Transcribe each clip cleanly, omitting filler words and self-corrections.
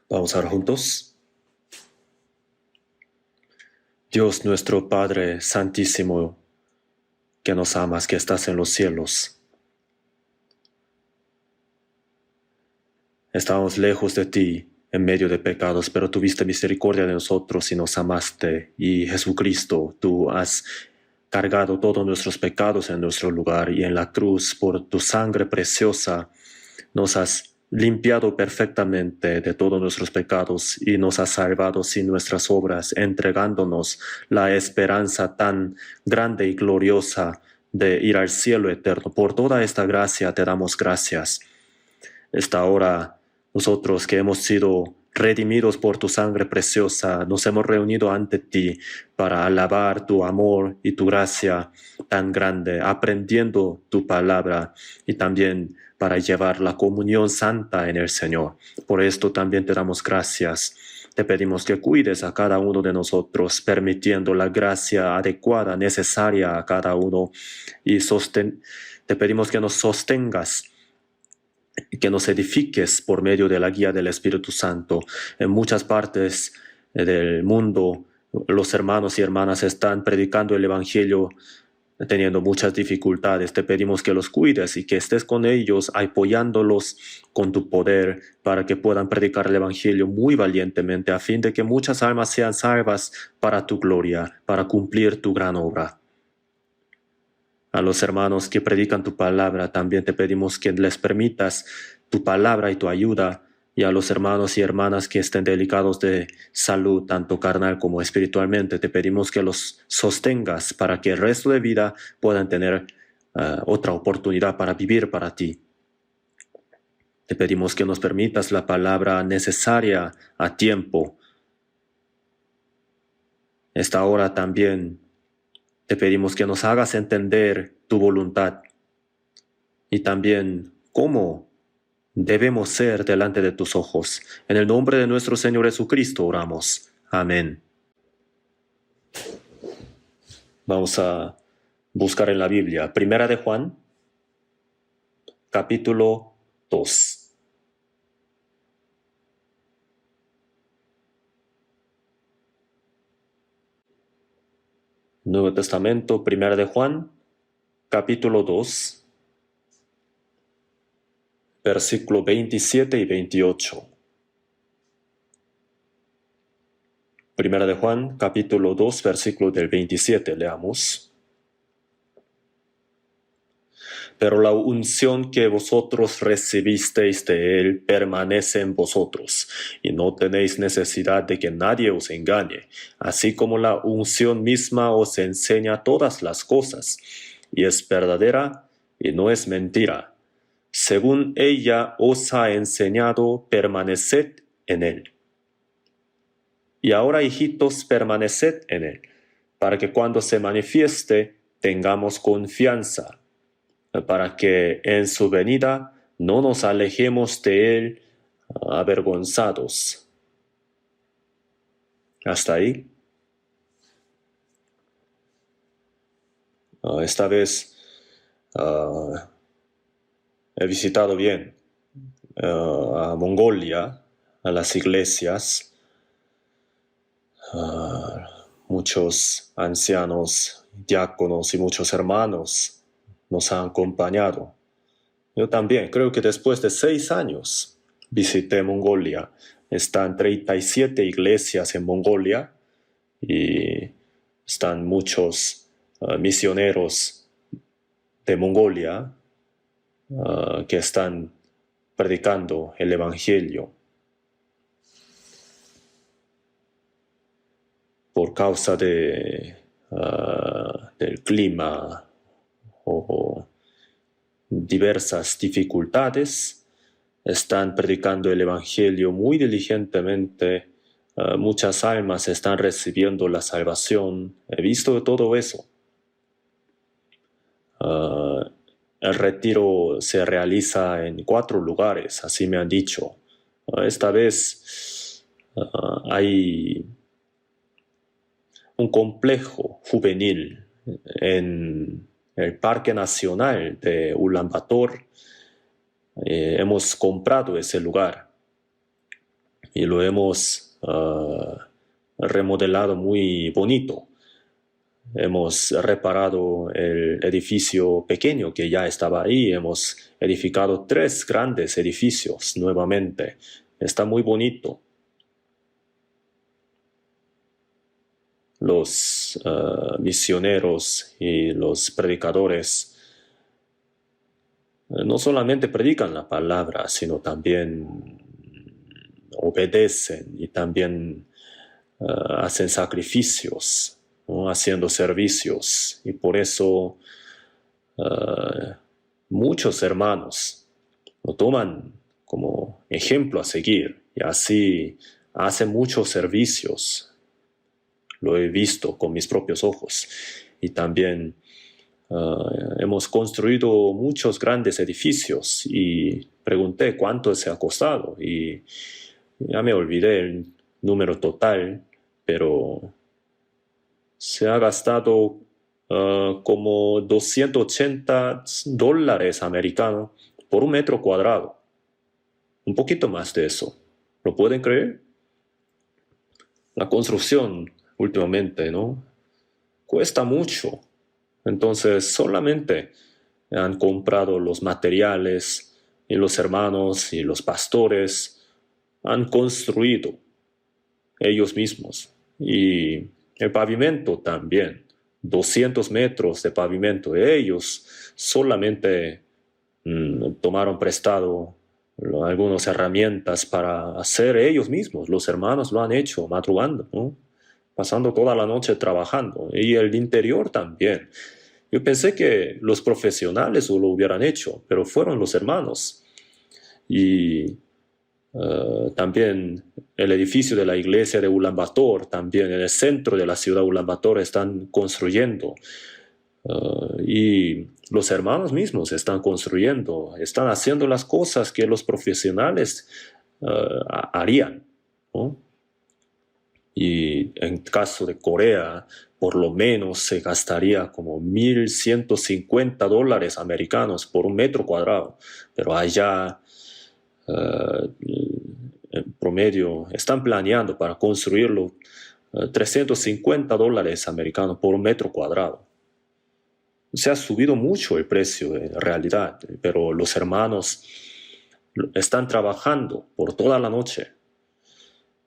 Vamos a orar juntos. Dios nuestro Padre Santísimo, que nos amas, que estás en los cielos. Estábamos lejos de ti, en medio de pecados, pero tuviste misericordia de nosotros y nos amaste. Y Jesucristo, tú has cargado todos nuestros pecados en nuestro lugar, y en la cruz, por tu sangre preciosa, nos has limpiado perfectamente de todos nuestros pecados y nos has salvado sin nuestras obras, entregándonos la esperanza tan grande y gloriosa de ir al cielo eterno. Por toda esta gracia te damos gracias. Esta hora, nosotros que hemos sido redimidos por tu sangre preciosa, nos hemos reunido ante ti para alabar tu amor y tu gracia tan grande, aprendiendo tu palabra y también para llevar la comunión santa en el Señor. Por esto también te damos gracias. Te pedimos que cuides a cada uno de nosotros, permitiendo la gracia adecuada, necesaria a cada uno, y te pedimos que nos sostengas, que nos edifiques por medio de la guía del Espíritu Santo. En muchas partes del mundo, los hermanos y hermanas están predicando el Evangelio teniendo muchas dificultades. Te pedimos que los cuides y que estés con ellos, apoyándolos con tu poder para que puedan predicar el Evangelio muy valientemente, a fin de que muchas almas sean salvas para tu gloria, para cumplir tu gran obra. A los hermanos que predican tu palabra, también te pedimos que les permitas tu palabra y tu ayuda, y a los hermanos y hermanas que estén delicados de salud, tanto carnal como espiritualmente, te pedimos que los sostengas para que el resto de vida puedan tener otra oportunidad para vivir para ti. Te pedimos que nos permitas la palabra necesaria a tiempo. Esta hora también te pedimos que nos hagas entender tu voluntad y también cómo debemos ser delante de tus ojos. En el nombre de nuestro Señor Jesucristo oramos. Amén. Vamos a buscar en la Biblia. Primera de Juan, capítulo 2. Nuevo Testamento, Primera de Juan, capítulo 2, versículo 27 y 28. Primera de Juan, capítulo 2, versículo del 27, leamos. Pero la unción que vosotros recibisteis de él permanece en vosotros, y no tenéis necesidad de que nadie os engañe, así como la unción misma os enseña todas las cosas, y es verdadera y no es mentira. Según ella os ha enseñado, permaneced en él. Y ahora, hijitos, permaneced en él, para que cuando se manifieste tengamos confianza, para que en su venida no nos alejemos de él avergonzados. ¿Hasta ahí? Esta vez he visitado bien a Mongolia, a las iglesias. Muchos ancianos, diáconos y muchos hermanos nos han acompañado. Yo también, creo que después de 6 años visité Mongolia. Están 37 iglesias en Mongolia y están muchos misioneros de Mongolia que están predicando el Evangelio. Por causa del clima o diversas dificultades, están predicando el Evangelio muy diligentemente. Muchas almas están recibiendo la salvación. He visto todo eso. El retiro se realiza en 4 lugares, así me han dicho. Esta vez hay un complejo juvenil en el Parque Nacional de Ulaanbaatar. Hemos comprado ese lugar y lo hemos remodelado muy bonito. Hemos reparado el edificio pequeño que ya estaba ahí. Hemos edificado 3 grandes edificios nuevamente. Está muy bonito. Los misioneros y los predicadores no solamente predican la palabra, sino también obedecen y también hacen sacrificios, ¿no? Haciendo servicios. Y por eso muchos hermanos lo toman como ejemplo a seguir y así hacen muchos servicios. Lo he visto con mis propios ojos. Y también hemos construido muchos grandes edificios y pregunté cuánto se ha costado y ya me olvidé el número total, pero se ha gastado como $280 americanos por 1 metro cuadrado. Un poquito más de eso. ¿Lo pueden creer? La construcción últimamente, ¿no? Cuesta mucho. Entonces solamente han comprado los materiales y los hermanos y los pastores han construido ellos mismos. Y el pavimento también, 200 metros de pavimento. Ellos solamente tomaron prestado algunas herramientas para hacer ellos mismos. Los hermanos lo han hecho madrugando, ¿no? Pasando toda la noche trabajando. Y el interior también. Yo pensé que los profesionales lo hubieran hecho, pero fueron los hermanos. Y también el edificio de la iglesia de Ulaanbaatar, también en el centro de la ciudad de Ulaanbaatar están construyendo. Y los hermanos mismos están construyendo, están haciendo las cosas que los profesionales harían, ¿no? Y en caso de Corea, por lo menos se gastaría como $1,150 americanos por 1 metro cuadrado. Pero allá, en promedio, están planeando para construirlo $350 americanos por 1 metro cuadrado. Se ha subido mucho el precio en realidad, pero los hermanos están trabajando por toda la noche.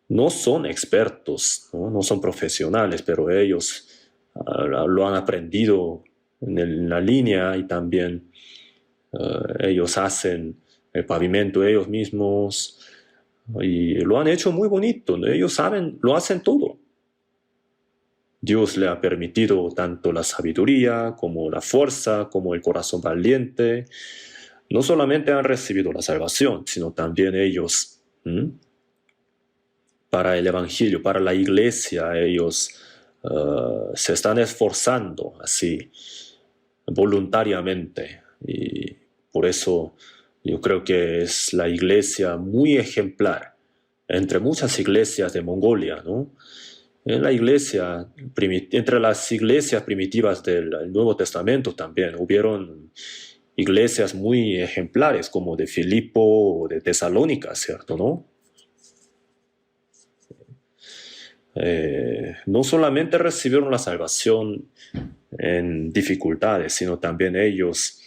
No son expertos, no son profesionales, pero ellos lo han aprendido en la línea y también ellos hacen el pavimento ellos mismos y lo han hecho muy bonito. Ellos saben, lo hacen todo. Dios le ha permitido tanto la sabiduría como la fuerza, como el corazón valiente. No solamente han recibido la salvación, sino también ellos, para el evangelio, para la iglesia, ellos se están esforzando así, voluntariamente. Y por eso yo creo que es la iglesia muy ejemplar entre muchas iglesias de Mongolia, ¿no? En la iglesia, entre las iglesias primitivas del Nuevo Testamento también hubieron iglesias muy ejemplares como de Filipo o de Tesalónica, ¿cierto, no? No solamente recibieron la salvación en dificultades, sino también ellos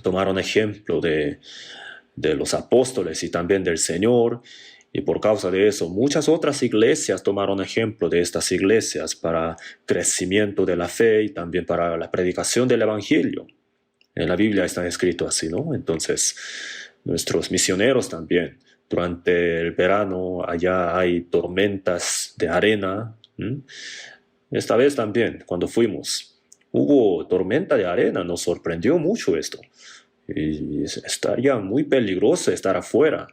tomaron ejemplo de los apóstoles y también del Señor, y por causa de eso muchas otras iglesias tomaron ejemplo de estas iglesias para crecimiento de la fe y también para la predicación del evangelio. En la Biblia está escrito así, ¿no? Entonces, nuestros misioneros también. Durante el verano allá hay tormentas de arena. Esta vez también, cuando fuimos, hubo tormenta de arena. Nos sorprendió mucho esto. Y estaría muy peligroso estar afuera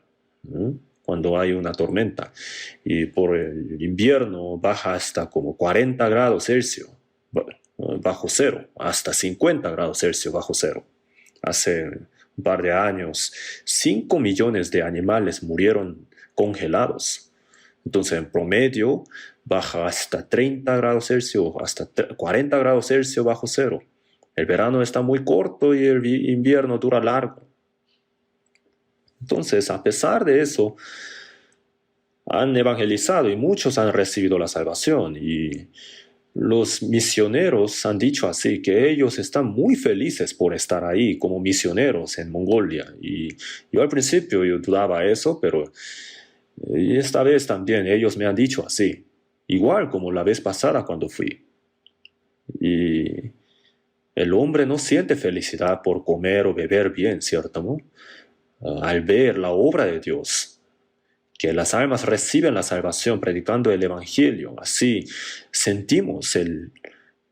cuando hay una tormenta. Y por el invierno baja hasta como 40 grados Celsius bajo cero, hasta 50 grados Celsius bajo cero. Hace un par de años, 5 millones de animales murieron congelados. Entonces, en promedio, baja hasta 30 grados Celsius, hasta 40 grados Celsius bajo cero. El verano está muy corto y el invierno dura largo. Entonces, a pesar de eso, han evangelizado y muchos han recibido la salvación. Y los misioneros han dicho así, que ellos están muy felices por estar ahí como misioneros en Mongolia. Y yo al principio yo dudaba eso, pero esta vez también ellos me han dicho así, igual como la vez pasada cuando fui. Y el hombre no siente felicidad por comer o beber bien, ¿cierto? ¿No? Al ver la obra de Dios, que las almas reciben la salvación predicando el Evangelio, así sentimos en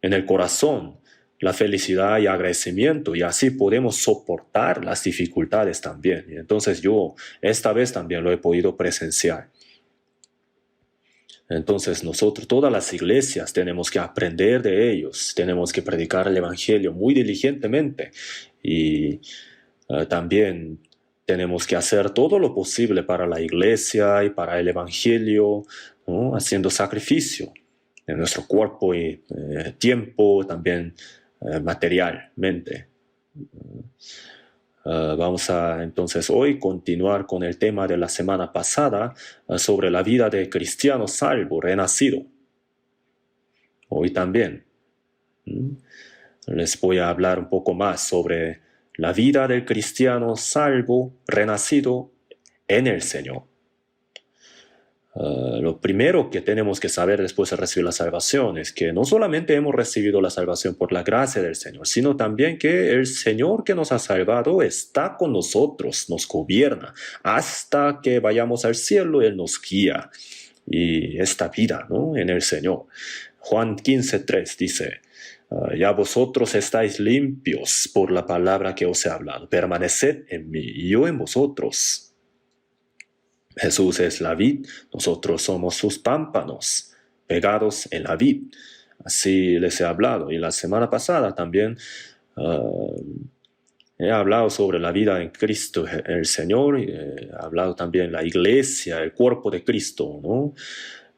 el corazón la felicidad y agradecimiento y así podemos soportar las dificultades también. Y entonces yo esta vez también lo he podido presenciar. Entonces nosotros, todas las iglesias, tenemos que aprender de ellos, tenemos que predicar el Evangelio muy diligentemente y también tenemos que hacer todo lo posible para la iglesia y para el Evangelio, ¿no? Haciendo sacrificio de nuestro cuerpo y tiempo, también materialmente. Vamos a entonces hoy continuar con el tema de la semana pasada sobre la vida de cristiano salvo, renacido. Hoy también les voy a hablar un poco más sobre la vida del cristiano salvo, renacido en el Señor. Lo primero que tenemos que saber después de recibir la salvación es que no solamente hemos recibido la salvación por la gracia del Señor, sino también que el Señor que nos ha salvado está con nosotros, nos gobierna. Hasta que vayamos al cielo, Él nos guía. Y esta vida, ¿no?, en el Señor. Juan 15:3 dice, ya vosotros estáis limpios por la palabra que os he hablado. Permaneced en mí y yo en vosotros. Jesús es la vid, nosotros somos sus pámpanos, pegados en la vid. Así les he hablado. Y la semana pasada también he hablado sobre la vida en Cristo, el Señor. He hablado también la iglesia, el cuerpo de Cristo, ¿no?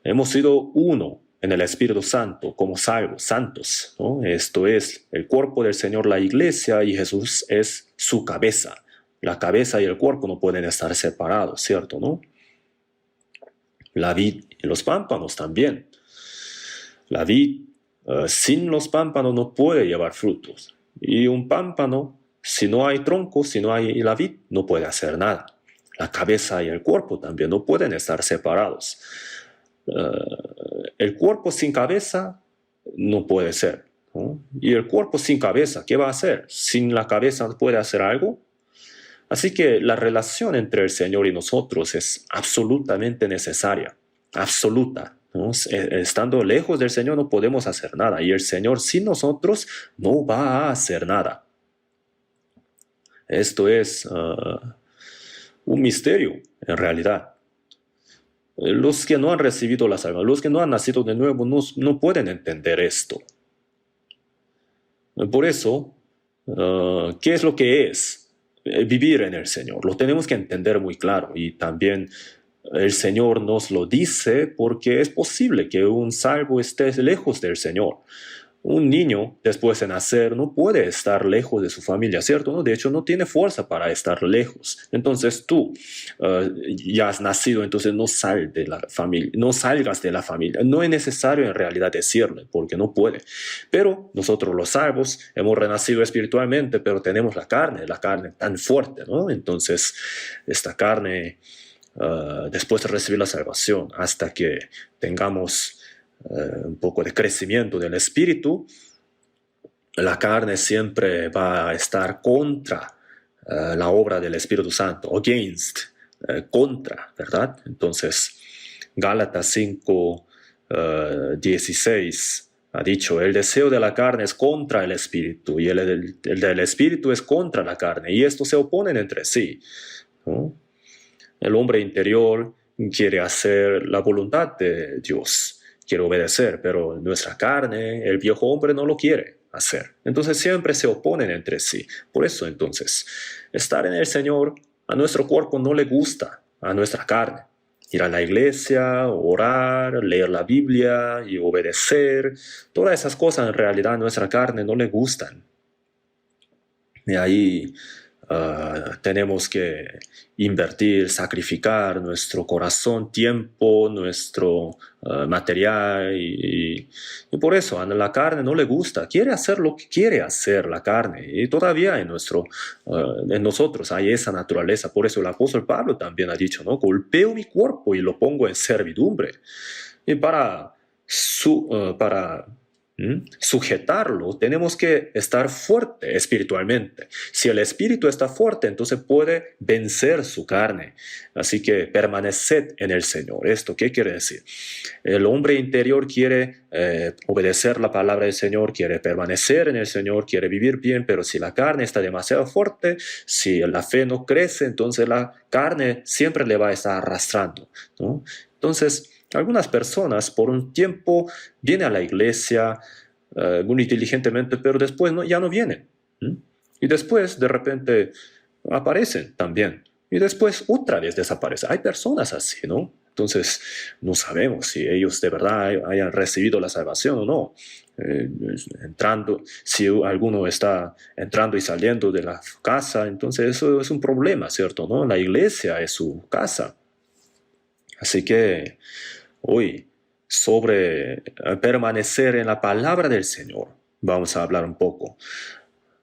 Hemos sido uno en el Espíritu Santo como salvos, santos, ¿no? Esto es el cuerpo del Señor, la iglesia, y Jesús es su cabeza. La cabeza y el cuerpo no pueden estar separados, ¿cierto, no? La vid y los pámpanos también. La vid sin los pámpanos no puede llevar frutos. Y un pámpano, si no hay tronco, si no hay la vid, no puede hacer nada. La cabeza y el cuerpo también no pueden estar separados. El cuerpo sin cabeza no puede ser, ¿no? Y el cuerpo sin cabeza, ¿qué va a hacer? ¿Sin la cabeza puede hacer algo? Así que la relación entre el Señor y nosotros es absolutamente necesaria, absoluta, ¿no? Estando lejos del Señor no podemos hacer nada y el Señor sin nosotros no va a hacer nada. Esto es un misterio en realidad. Los que no han recibido la salvación, los que no han nacido de nuevo no pueden entender esto. Por eso, ¿qué es lo que es vivir en el Señor? Lo tenemos que entender muy claro y también el Señor nos lo dice porque es posible que un salvo esté lejos del Señor. Un niño después de nacer no puede estar lejos de su familia, ¿cierto? ¿No? De hecho, no tiene fuerza para estar lejos. Entonces tú ya has nacido, entonces no sal de la familia, no salgas de la familia. No es necesario en realidad decirle, porque no puede. Pero nosotros los salvos hemos renacido espiritualmente, pero tenemos la carne tan fuerte, ¿no? Entonces esta carne, después de recibir la salvación, hasta que tengamos un poco de crecimiento del espíritu, la carne siempre va a estar contra la obra del Espíritu Santo, against, contra, ¿verdad? Entonces, Gálatas 5, 16 ha dicho, el deseo de la carne es contra el espíritu y el del espíritu es contra la carne y estos se oponen entre sí, ¿no? El hombre interior quiere hacer la voluntad de Dios, quiere obedecer, pero nuestra carne, el viejo hombre no lo quiere hacer. Entonces siempre se oponen entre sí. Por eso entonces, estar en el Señor a nuestro cuerpo no le gusta, a nuestra carne. Ir a la iglesia, orar, leer la Biblia y obedecer, todas esas cosas en realidad a nuestra carne no le gustan. Y ahí tenemos que invertir, sacrificar nuestro corazón, tiempo, nuestro material y por eso a la carne no le gusta, quiere hacer lo que quiere hacer la carne y todavía en nosotros hay esa naturaleza. Por eso el apóstol Pablo también ha dicho, ¿no? Golpeo mi cuerpo y lo pongo en servidumbre. Y para sujetarlo, tenemos que estar fuerte espiritualmente. Si el espíritu está fuerte, entonces puede vencer su carne. Así que permaneced en el Señor. ¿Esto qué quiere decir? El hombre interior quiere obedecer la palabra del Señor, quiere permanecer en el Señor, quiere vivir bien, pero si la carne está demasiado fuerte, si la fe no crece, entonces la carne siempre le va a estar arrastrando, ¿no? Entonces, algunas personas por un tiempo vienen a la iglesia muy inteligentemente, pero después ya no vienen. Y después de repente aparecen también. Y después otra vez desaparecen. Hay personas así, ¿no? Entonces no sabemos si ellos de verdad hayan recibido la salvación o no. Si alguno está entrando y saliendo de la casa, entonces eso es un problema, ¿cierto? ¿No? La iglesia es su casa. Así que hoy, sobre permanecer en la palabra del Señor, vamos a hablar un poco.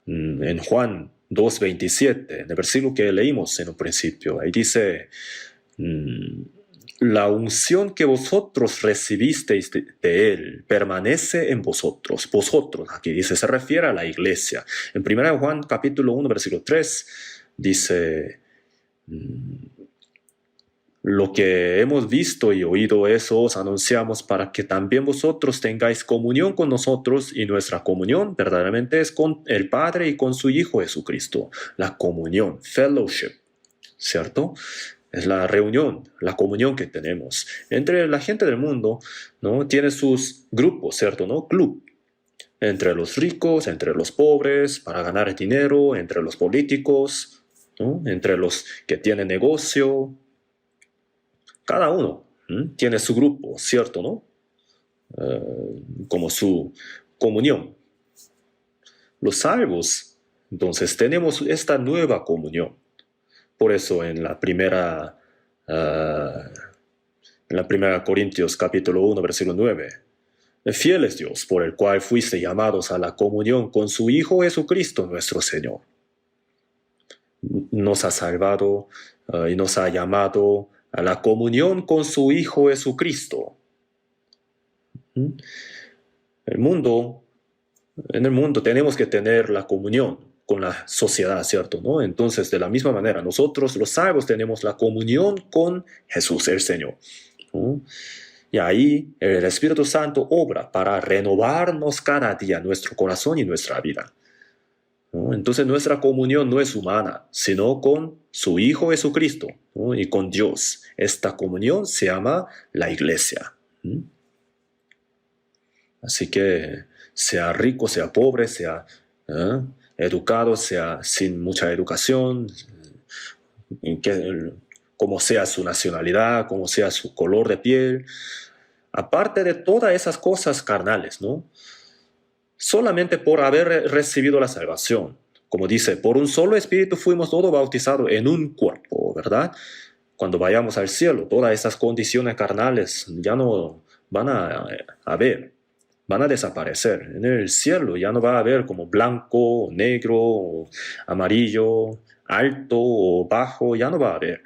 En Juan 2:27, en el versículo que leímos en un principio, ahí dice, la unción que vosotros recibisteis de Él permanece en vosotros. Vosotros, aquí dice, se refiere a la iglesia. En 1 Juan capítulo 1, versículo 3, dice, lo que hemos visto y oído eso os anunciamos para que también vosotros tengáis comunión con nosotros, y nuestra comunión verdaderamente es con el Padre y con su Hijo Jesucristo. La comunión, fellowship, ¿cierto? Es la reunión, la comunión que tenemos. Entre la gente del mundo, ¿no? Tiene sus grupos, ¿cierto? ¿No? Club. Entre los ricos, entre los pobres, para ganar dinero, entre los políticos, ¿no? Entre los que tienen negocio. Cada uno tiene su grupo, ¿cierto? ¿No? Como su comunión. Los salvos, entonces, tenemos esta nueva comunión. Por eso en la primera Corintios capítulo 1, versículo 9, fiel es Dios, por el cual fuiste llamados a la comunión con su Hijo Jesucristo nuestro Señor. Nos ha salvado y nos ha llamado a la comunión con su Hijo Jesucristo. En el mundo tenemos que tener la comunión con la sociedad, ¿cierto? ¿No? Entonces, de la misma manera, nosotros los salvos tenemos la comunión con Jesús, el Señor, ¿no? Y ahí el Espíritu Santo obra para renovarnos cada día nuestro corazón y nuestra vida, ¿no? Entonces nuestra comunión no es humana, sino con su Hijo Jesucristo, ¿no? Y con Dios. Esta comunión se llama la iglesia. Así que sea rico, sea pobre, sea educado, sea sin mucha educación, como sea su nacionalidad, como sea su color de piel, aparte de todas esas cosas carnales, ¿no? Solamente por haber recibido la salvación. Como dice, por un solo espíritu fuimos todos bautizados en un cuerpo, ¿verdad? Cuando vayamos al cielo, todas esas condiciones carnales ya no van a haber, van a desaparecer. En el cielo ya no va a haber como blanco, negro, amarillo, alto o bajo, ya no va a haber.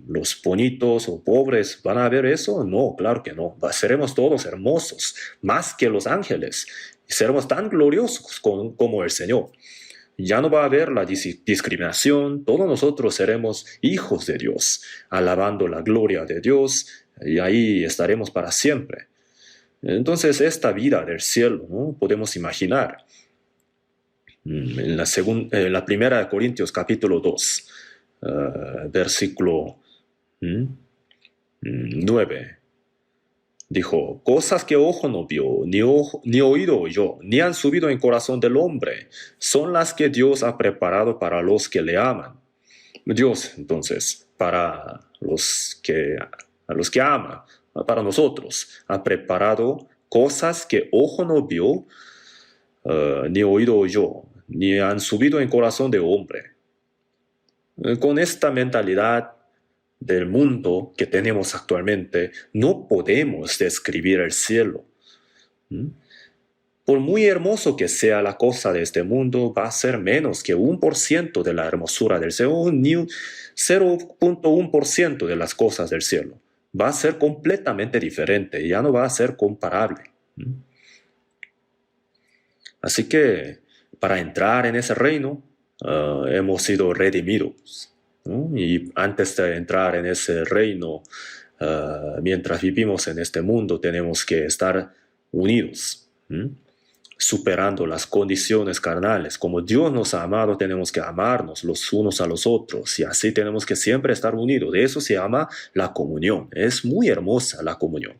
Los bonitos o pobres, ¿van a ver eso? No, claro que no. Seremos todos hermosos, más que los ángeles. Y seremos tan gloriosos como el Señor. Ya no va a haber la discriminación. Todos nosotros seremos hijos de Dios, alabando la gloria de Dios, y ahí estaremos para siempre. Entonces, esta vida del cielo, ¿no? Podemos imaginar. En la primera de Corintios capítulo 2, versículo 9, dijo, cosas que ojo no vio, ni oído oyó, ni han subido en corazón del hombre, son las que Dios ha preparado para los que le aman. Dios, entonces, a los que ama, para nosotros, ha preparado cosas que ojo no vio, ni oído oyó. ni han subido en corazón de hombre. Con esta mentalidad del mundo que tenemos actualmente, no podemos describir el cielo. Por muy hermoso que sea la cosa de este mundo, va a ser menos que 1% de la hermosura del cielo, ni 0.1% de las cosas del cielo. Va a ser completamente diferente, ya no va a ser comparable. Así que para entrar en ese reino, hemos sido redimidos, ¿no? Y antes de entrar en ese reino, mientras vivimos en este mundo, tenemos que estar unidos, superando las condiciones carnales. Como Dios nos ha amado, tenemos que amarnos los unos a los otros, y así tenemos que siempre estar unidos. De eso se llama la comunión. Es muy hermosa la comunión.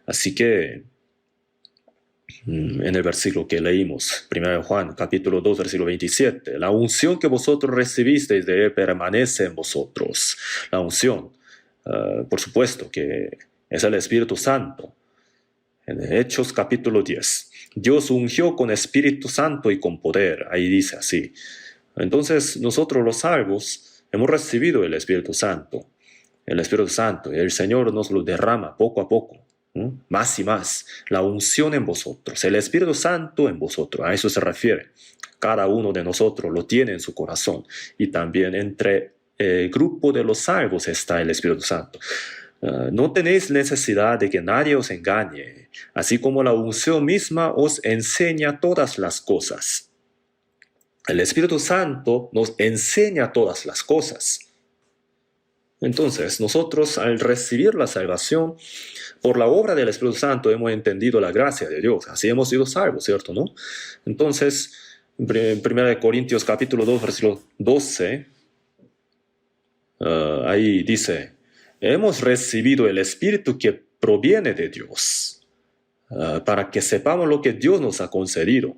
Así que en el versículo que leímos, 1 Juan, capítulo 2, versículo 27, la unción que vosotros recibisteis de Él permanece en vosotros. La unción, por supuesto, que es el Espíritu Santo. En Hechos, capítulo 10, Dios ungió con Espíritu Santo y con poder. Ahí dice así. Entonces, nosotros los salvos hemos recibido el Espíritu Santo. El Espíritu Santo, el Señor nos lo derrama poco a poco. Más y más, la unción en vosotros, el Espíritu Santo en vosotros, a eso se refiere. Cada uno de nosotros lo tiene en su corazón, y también entre el grupo de los salvos está el Espíritu Santo. No tenéis necesidad de que nadie os engañe, así como la unción misma os enseña todas las cosas. El Espíritu Santo nos enseña todas las cosas. Entonces, nosotros al recibir la salvación, por la obra del Espíritu Santo hemos entendido la gracia de Dios. Así hemos sido salvos, ¿cierto? ¿No? Entonces, en 1 Corintios capítulo 2, versículo 12, ahí dice, hemos recibido el Espíritu que proviene de Dios, para que sepamos lo que Dios nos ha concedido.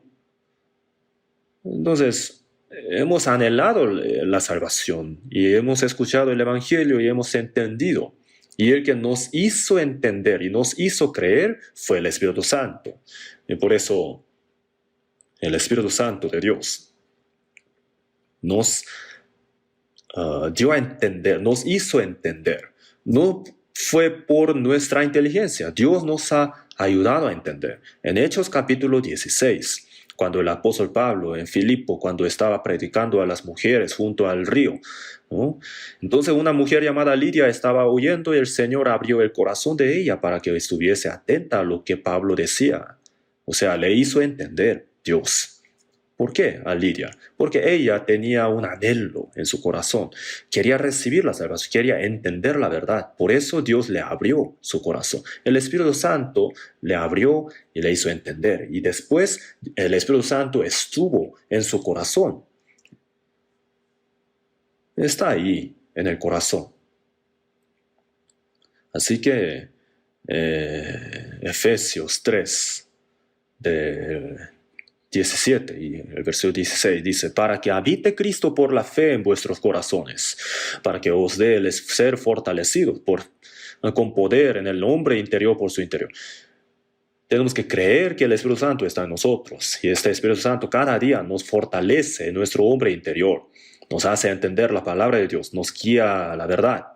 Entonces, hemos anhelado la salvación y hemos escuchado el Evangelio y hemos entendido. Y el que nos hizo entender y nos hizo creer fue el Espíritu Santo. Y por eso el Espíritu Santo de Dios nos dio a entender, nos hizo entender. No fue por nuestra inteligencia. Dios nos ha ayudado a entender. En Hechos capítulo 16, cuando el apóstol Pablo en Filipo, cuando estaba predicando a las mujeres junto al río, ¿no? Entonces una mujer llamada Lidia estaba oyendo y el Señor abrió el corazón de ella para que estuviese atenta a lo que Pablo decía. O sea, le hizo entender Dios. ¿Por qué a Lidia? Porque ella tenía un anhelo en su corazón. Quería recibir la salvación, quería entender la verdad. Por eso Dios le abrió su corazón. El Espíritu Santo le abrió y le hizo entender. Y después el Espíritu Santo estuvo en su corazón. Está ahí, en el corazón. Así que Efesios 3, del 17 y el versículo 16 dice, para que habite Cristo por la fe en vuestros corazones, para que os dé el ser fortalecidos con poder en el hombre interior por su interior. Tenemos que creer que el Espíritu Santo está en nosotros, y este Espíritu Santo cada día nos fortalece en nuestro hombre interior, nos hace entender la palabra de Dios, nos guía a la verdad.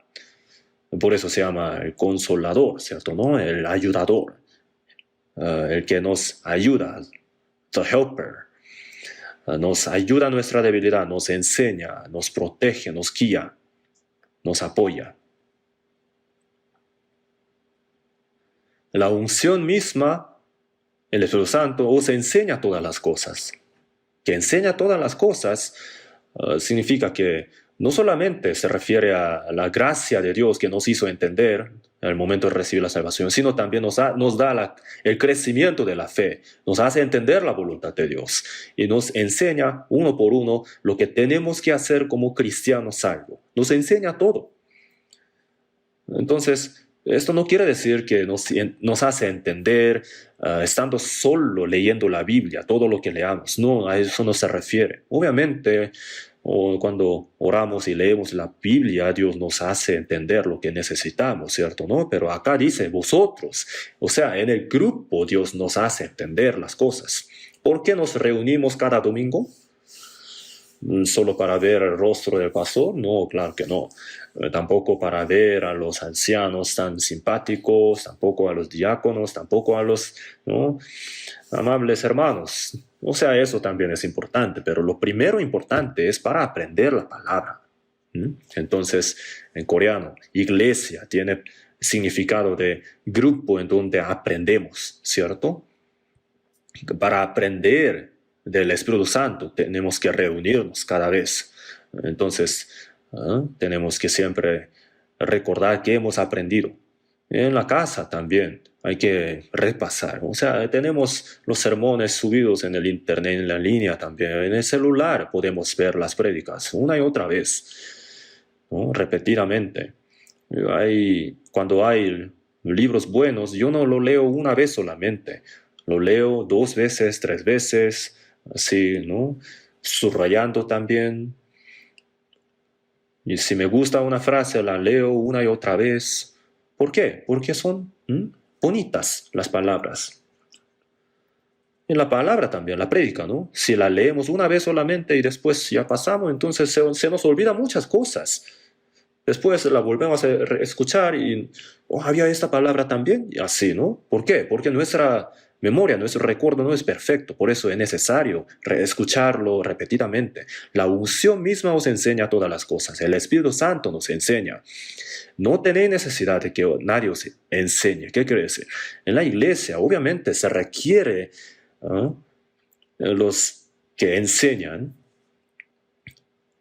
Por eso se llama el consolador, ¿cierto? ¿No? El ayudador, el que nos ayuda, the helper. Nos ayuda a nuestra debilidad, nos enseña, nos protege, nos guía, nos apoya. La unción misma, el Espíritu Santo, os enseña todas las cosas. Que enseña todas las cosas significa que no solamente se refiere a la gracia de Dios que nos hizo entender en el momento de recibir la salvación, sino también nos da el crecimiento de la fe, nos hace entender la voluntad de Dios y nos enseña uno por uno lo que tenemos que hacer como cristianos salvos. Nos enseña todo. Entonces, esto no quiere decir que nos hace entender estando solo leyendo la Biblia, todo lo que leamos. No, a eso no se refiere. Obviamente, cuando oramos y leemos la Biblia, Dios nos hace entender lo que necesitamos, ¿cierto? ¿No? Pero acá dice vosotros, o sea, en el grupo Dios nos hace entender las cosas. ¿Por qué nos reunimos cada domingo? ¿Solo para ver el rostro del pastor? No, claro que no. Tampoco para ver a los ancianos tan simpáticos, tampoco a los diáconos, tampoco a los, ¿no?, amables hermanos. O sea, eso también es importante, pero lo primero importante es para aprender la palabra. Entonces, en coreano, iglesia tiene significado de grupo en donde aprendemos, ¿cierto? Para aprender del Espíritu Santo tenemos que reunirnos cada vez. Entonces, tenemos que siempre recordar que hemos aprendido. En la casa también hay que repasar. O sea, tenemos los sermones subidos en el internet, en la línea también. En el celular podemos ver las prédicas una y otra vez, ¿no?, repetidamente. Cuando hay libros buenos, yo no lo leo una vez solamente. Lo leo 2 veces, 3 veces, así, ¿no?, subrayando también. Y si me gusta una frase, la leo una y otra vez. ¿Por qué? Porque son bonitas las palabras. En la palabra también, la prédica, ¿no? Si la leemos una vez solamente y después ya pasamos, entonces se nos olvidan muchas cosas. Después la volvemos a escuchar y había esta palabra también, y así, ¿no? ¿Por qué? Porque nuestra memoria, nuestro recuerdo no es perfecto, por eso es necesario escucharlo repetidamente. La unción misma os enseña todas las cosas, el Espíritu Santo nos enseña. No tenéis necesidad de que nadie os enseñe. ¿Qué quiere decir? En la iglesia, obviamente, se requiere los que enseñan.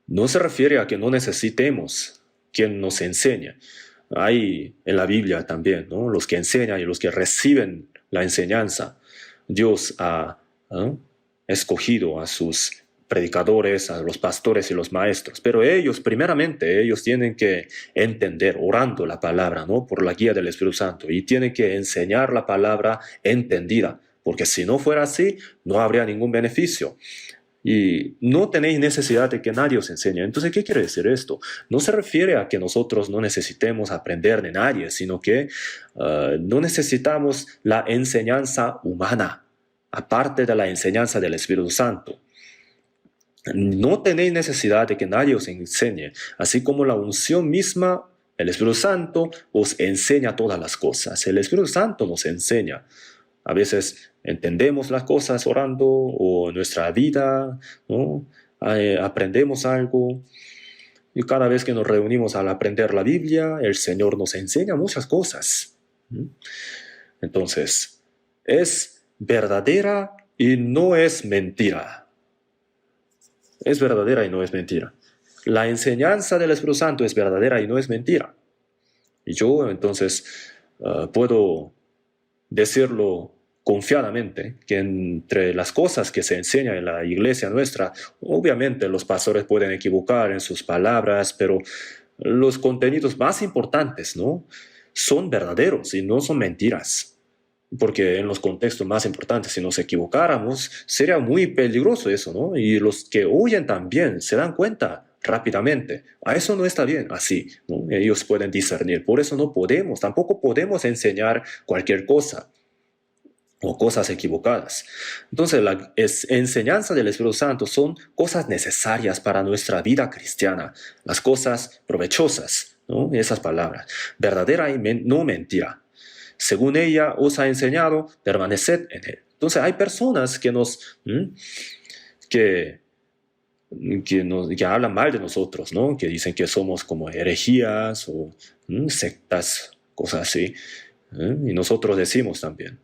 No se refiere a que no necesitemos quien nos enseña. Hay en la Biblia también, ¿no?, los que enseñan y los que reciben la enseñanza. Dios ha escogido a sus predicadores, a los pastores y los maestros, pero primeramente, ellos tienen que entender, orando la palabra, ¿no?, por la guía del Espíritu Santo, y tienen que enseñar la palabra entendida, porque si no fuera así, no habría ningún beneficio. Y no tenéis necesidad de que nadie os enseñe. Entonces, ¿qué quiere decir esto? No se refiere a que nosotros no necesitemos aprender de nadie, sino que no necesitamos la enseñanza humana, aparte de la enseñanza del Espíritu Santo. No tenéis necesidad de que nadie os enseñe, así como la unción misma, el Espíritu Santo, os enseña todas las cosas. El Espíritu Santo nos enseña. A veces entendemos las cosas orando o en nuestra vida, ¿no?, aprendemos algo. Y cada vez que nos reunimos al aprender la Biblia, el Señor nos enseña muchas cosas. Entonces, es verdadera y no es mentira. Es verdadera y no es mentira. La enseñanza del Espíritu Santo es verdadera y no es mentira. Y yo entonces puedo decirlo confiadamente, que entre las cosas que se enseñan en la iglesia nuestra, obviamente los pastores pueden equivocar en sus palabras, pero los contenidos más importantes, ¿no?, son verdaderos y no son mentiras. Porque en los contextos más importantes, si nos equivocáramos, sería muy peligroso eso, ¿no? Y los que oyen también se dan cuenta rápidamente. Eso no está bien, así, ¿no? Ellos pueden discernir. Por eso tampoco podemos enseñar cualquier cosa o cosas equivocadas. Entonces, la enseñanza del Espíritu Santo son cosas necesarias para nuestra vida cristiana, las cosas provechosas, ¿no? Esas palabras, verdadera y no mentira. Según ella os ha enseñado, permaneced en él. Entonces hay personas que que hablan mal de nosotros, ¿no?, que dicen que somos como herejías o sectas, cosas así. Y nosotros decimos también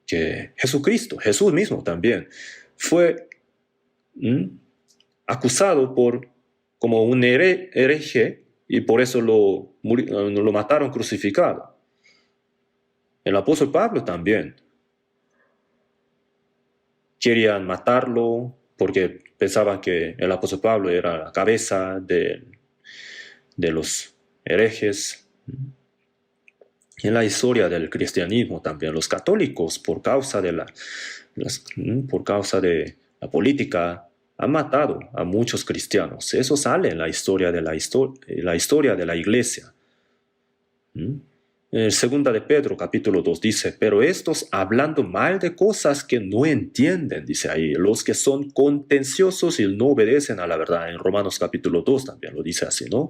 que Jesús mismo también, fue acusado como un hereje, y por eso lo mataron crucificado. El apóstol Pablo también. Querían matarlo porque pensaban que el apóstol Pablo era la cabeza de los herejes. En la historia del cristianismo también, los católicos, por causa de la política, han matado a muchos cristianos. Eso sale en la historia de la iglesia. En segunda de Pedro, capítulo 2, dice, pero estos hablando mal de cosas que no entienden, dice ahí, los que son contenciosos y no obedecen a la verdad. En Romanos capítulo 2 también lo dice así, ¿no?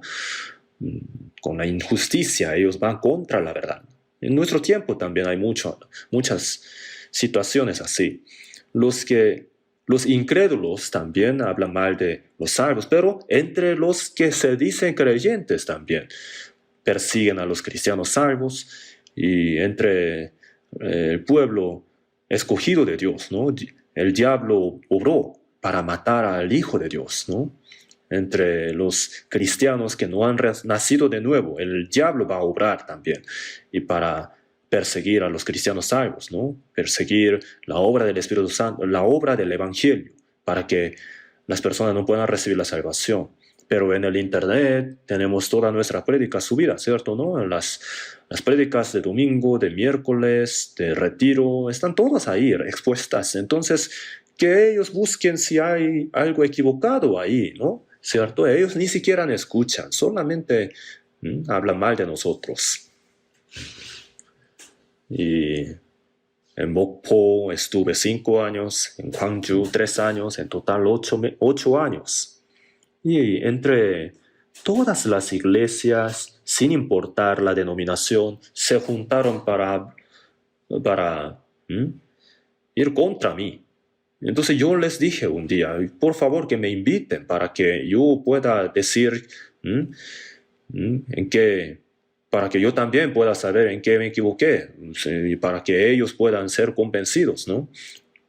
Con la injusticia, ellos van contra la verdad. En nuestro tiempo también hay muchas situaciones así. Los incrédulos también hablan mal de los salvos, pero entre los que se dicen creyentes también persiguen a los cristianos salvos, y entre el pueblo escogido de Dios, ¿no? El diablo obró para matar al Hijo de Dios, ¿no? Entre los cristianos que no han nacido de nuevo, el diablo va a obrar también, y para perseguir a los cristianos salvos, ¿no? Perseguir la obra del Espíritu Santo, la obra del Evangelio, para que las personas no puedan recibir la salvación. Pero en el internet tenemos toda nuestra prédica subida, ¿cierto? ¿No? Las prédicas de domingo, de miércoles, de retiro, están todas ahí expuestas. Entonces, que ellos busquen si hay algo equivocado ahí, ¿no? ¿Cierto? Ellos ni siquiera escuchan, solamente hablan mal de nosotros. Y en Mokpo estuve 5 años, en Gwangju 3 años, en total 8 años. Y entre todas las iglesias, sin importar la denominación, se juntaron para ir contra mí. Entonces yo les dije un día, por favor que me inviten para que yo pueda decir para que yo también pueda saber en qué me equivoqué, y para que ellos puedan ser convencidos, ¿no?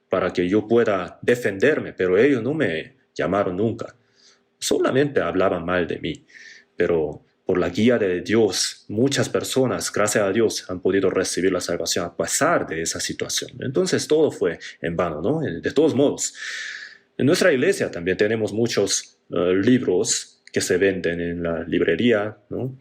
Para que yo pueda defenderme, pero ellos no me llamaron nunca. Solamente hablaban mal de mí, pero por la guía de Dios, muchas personas, gracias a Dios, han podido recibir la salvación a pesar de esa situación. Entonces todo fue en vano, ¿no? De todos modos, en nuestra iglesia también tenemos muchos libros que se venden en la librería, ¿no?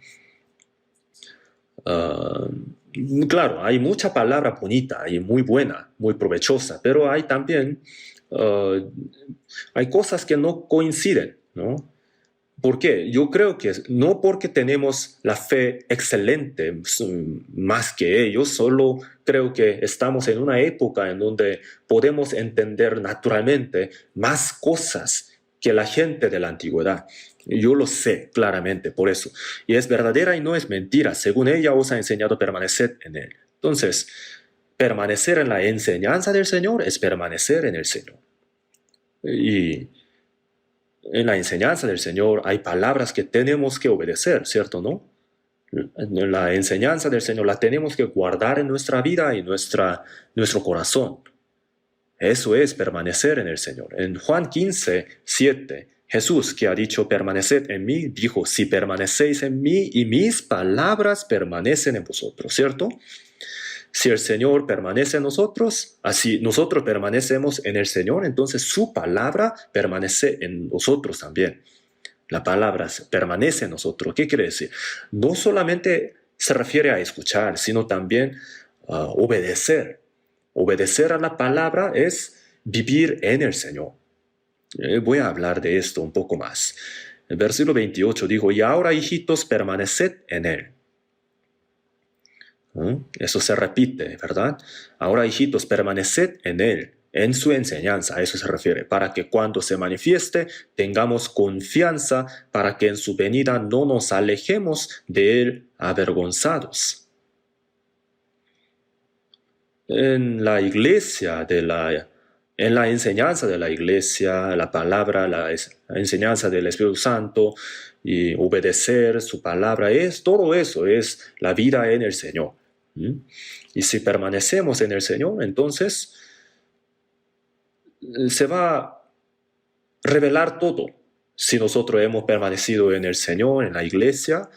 Claro, hay mucha palabra bonita y muy buena, muy provechosa, pero hay también hay cosas que no coinciden, ¿no? ¿Por qué? Yo creo que no porque tenemos la fe excelente más que ellos, solo creo que estamos en una época en donde podemos entender naturalmente más cosas que la gente de la antigüedad. Yo lo sé claramente por eso. Y es verdadera y no es mentira. Según ella os ha enseñado, permaneced en él. Entonces, permanecer en la enseñanza del Señor es permanecer en el Señor. Y en la enseñanza del Señor hay palabras que tenemos que obedecer, ¿cierto, no? La enseñanza del Señor la tenemos que guardar en nuestra vida y nuestro corazón. Eso es permanecer en el Señor. En Juan 15, 7, Jesús, que ha dicho permaneced en mí, dijo, si permanecéis en mí y mis palabras permanecen en vosotros, ¿cierto? Si el Señor permanece en nosotros, así nosotros permanecemos en el Señor, entonces su palabra permanece en nosotros también. La palabra permanece en nosotros. ¿Qué quiere decir? No solamente se refiere a escuchar, sino también a obedecer. Obedecer a la palabra es vivir en el Señor. Voy a hablar de esto un poco más. El versículo 28 dijo, y ahora, hijitos, permaneced en él. Eso se repite, ¿verdad? Ahora, hijitos, permaneced en él, en su enseñanza, a eso se refiere, para que cuando se manifieste tengamos confianza, para que en su venida no nos alejemos de él avergonzados. En la iglesia, en la enseñanza de la iglesia, la palabra, la enseñanza del Espíritu Santo y obedecer su palabra, todo eso es la vida en el Señor. Y si permanecemos en el Señor, entonces se va a revelar todo. Si nosotros hemos permanecido en el Señor, en la iglesia,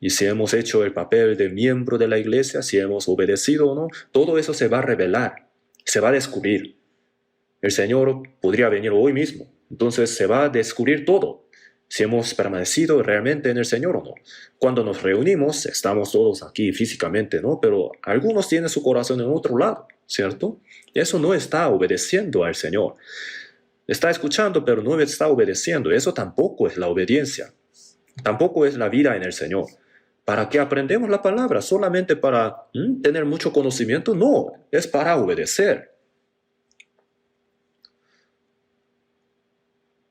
y si hemos hecho el papel de miembro de la iglesia, si hemos obedecido o no, todo eso se va a revelar, se va a descubrir. El Señor podría venir hoy mismo, entonces se va a descubrir todo. Si hemos permanecido realmente en el Señor o no. Cuando nos reunimos, estamos todos aquí físicamente, ¿no? Pero algunos tienen su corazón en otro lado, ¿cierto? Eso no está obedeciendo al Señor. Está escuchando, pero no está obedeciendo. Eso tampoco es la obediencia. Tampoco es la vida en el Señor. ¿Para qué aprendemos la palabra? ¿Solamente para tener mucho conocimiento? No, es para obedecer.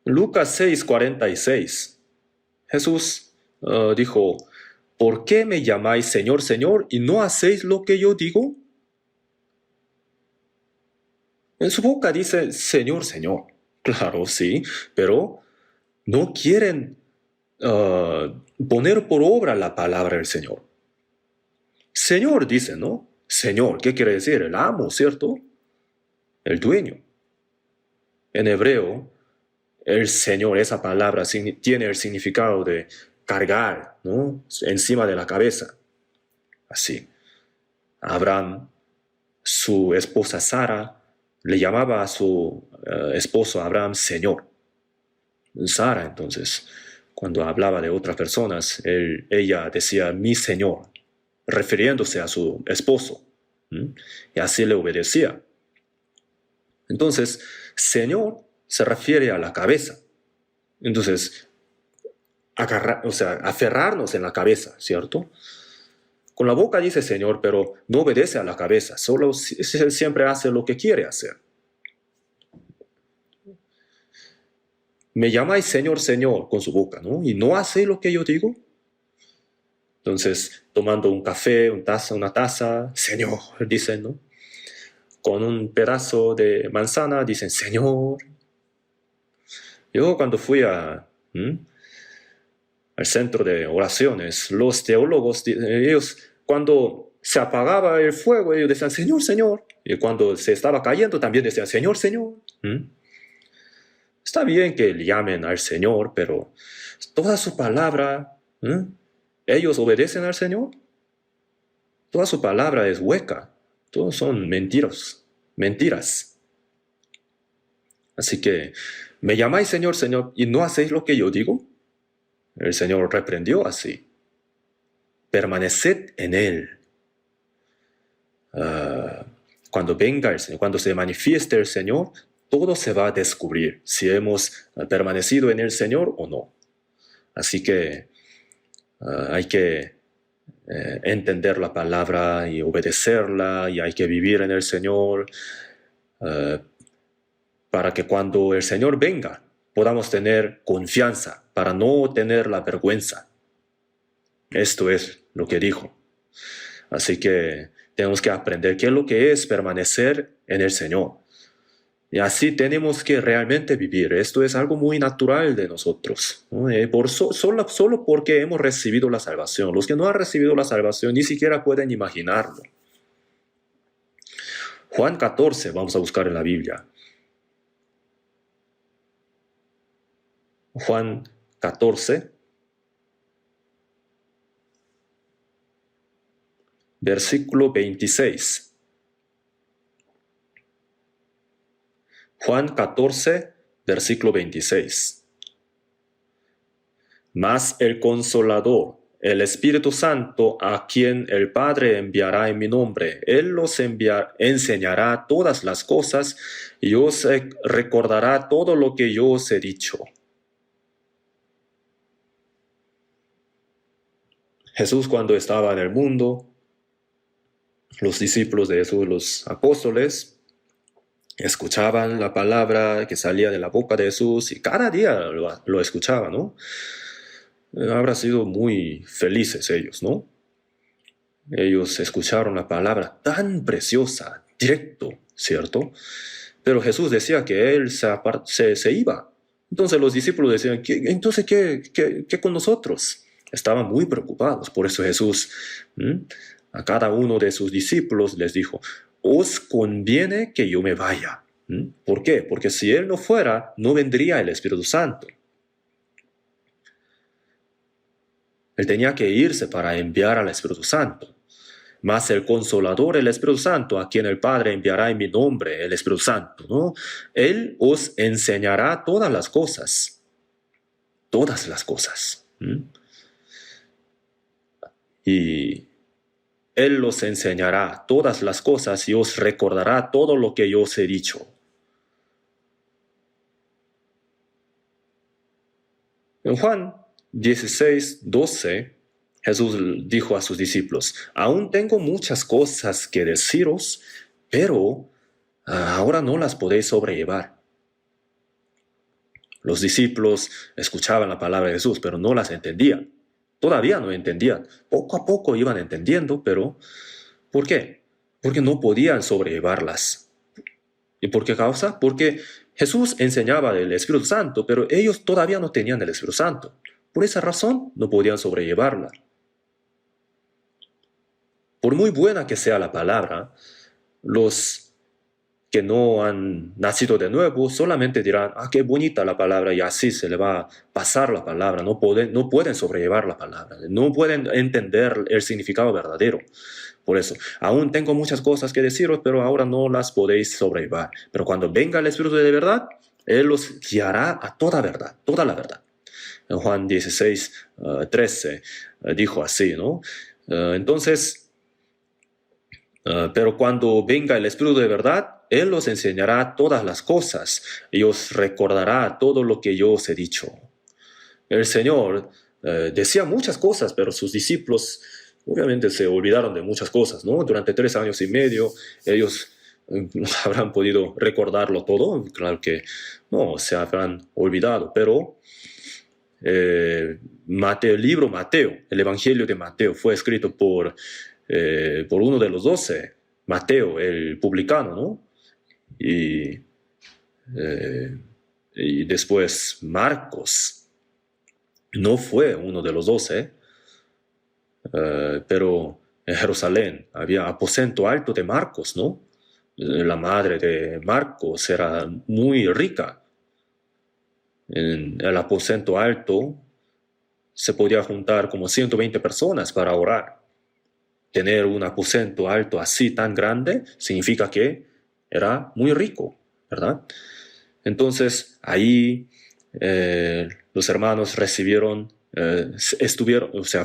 Lucas 6:46. Jesús dijo, ¿por qué me llamáis Señor, Señor, y no hacéis lo que yo digo? En su boca dice, Señor, Señor. Claro, sí, pero no quieren poner por obra la palabra del Señor. Señor dice, ¿no? Señor, ¿qué quiere decir? El amo, ¿cierto? El dueño. En hebreo, el Señor, esa palabra tiene el significado de cargar, ¿no? Encima de la cabeza. Así. Abraham, su esposa Sara, le llamaba a su esposo Abraham Señor. Sara, entonces, cuando hablaba de otras personas, ella decía mi Señor, refiriéndose a su esposo. Y así le obedecía. Entonces, Señor se refiere a la cabeza. Entonces, aferrarnos en la cabeza, ¿cierto? Con la boca dice Señor, pero no obedece a la cabeza, solo siempre hace lo que quiere hacer. Me llamáis Señor, Señor con su boca, ¿no? Y no hace lo que yo digo. Entonces, tomando un café, una taza, Señor, dicen, ¿no? Con un pedazo de manzana, dicen, Señor. Yo cuando fui al centro de oraciones, los teólogos, ellos, cuando se apagaba el fuego, ellos decían, Señor, Señor. Y cuando se estaba cayendo, también decían, Señor, Señor. Está bien que le llamen al Señor, pero toda su palabra, ¿ellos obedecen al Señor? Toda su palabra es hueca. Todos son mentiras. Así que, ¿me llamáis Señor, Señor, y no hacéis lo que yo digo? El Señor reprendió así. Permaneced en Él. Cuando venga el Señor, cuando se manifieste el Señor, todo se va a descubrir si hemos permanecido en el Señor o no. Así que hay que entender la palabra y obedecerla, y hay que vivir en el Señor para que cuando el Señor venga podamos tener confianza, para no tener la vergüenza. Esto es lo que dijo. Así que tenemos que aprender qué es lo que es permanecer en el Señor. Y así tenemos que realmente vivir. Esto es algo muy natural de nosotros, ¿no? Solo porque hemos recibido la salvación. Los que no han recibido la salvación ni siquiera pueden imaginarlo. Juan 14, vamos a buscar en la Biblia. Juan 14, versículo 26. Juan 14, versículo 26. Mas el Consolador, el Espíritu Santo, a quien el Padre enviará en mi nombre, Él los enseñará todas las cosas y os recordará todo lo que yo os he dicho. Jesús, cuando estaba en el mundo, los discípulos de Jesús, los apóstoles, escuchaban la palabra que salía de la boca de Jesús y cada día lo escuchaban, ¿no? Habrán sido muy felices ellos, ¿no? Ellos escucharon la palabra tan preciosa, directo, ¿cierto? Pero Jesús decía que Él se iba. Entonces los discípulos decían, ¿qué con nosotros? Estaban muy preocupados. Por eso Jesús a cada uno de sus discípulos les dijo, os conviene que yo me vaya. ¿Por qué? Porque si Él no fuera, no vendría el Espíritu Santo. Él tenía que irse para enviar al Espíritu Santo. Mas el Consolador, el Espíritu Santo, a quien el Padre enviará en mi nombre, el Espíritu Santo, ¿no? Él os enseñará todas las cosas. Todas las cosas. Y Él os enseñará todas las cosas y os recordará todo lo que yo os he dicho. En Juan 16, 12, Jesús dijo a sus discípulos, aún tengo muchas cosas que deciros, pero ahora no las podéis sobrellevar. Los discípulos escuchaban la palabra de Jesús, pero no las entendían. Todavía no entendían. Poco a poco iban entendiendo, pero ¿por qué? Porque no podían sobrellevarlas. ¿Y por qué causa? Porque Jesús enseñaba del Espíritu Santo, pero ellos todavía no tenían el Espíritu Santo. Por esa razón no podían sobrellevarla. Por muy buena que sea la palabra, los que no han nacido de nuevo solamente dirán, qué bonita la palabra, y así se le va a pasar la palabra. No pueden sobrellevar la palabra, no pueden entender el significado verdadero. Por eso, aún tengo muchas cosas que deciros, pero ahora no las podéis sobrellevar. Pero cuando venga el Espíritu de verdad, Él los guiará a toda verdad, toda la verdad. En Juan 16, 13 dijo así, ¿no? Entonces, pero cuando venga el Espíritu de verdad, Él os enseñará todas las cosas y os recordará todo lo que yo os he dicho. El Señor decía muchas cosas, pero sus discípulos obviamente se olvidaron de muchas cosas, ¿no? Durante 3 años y medio ellos habrán podido recordarlo todo. Claro que no, se habrán olvidado, pero el libro Mateo, el Evangelio de Mateo, fue escrito por uno de los 12, Mateo, el publicano, ¿no? Y después Marcos no fue uno de los 12, pero en Jerusalén había aposento alto de Marcos, ¿no? La madre de Marcos era muy rica. En el aposento alto se podía juntar como 120 personas para orar. Tener un aposento alto así tan grande significa que era muy rico, ¿verdad? Entonces ahí los hermanos recibieron,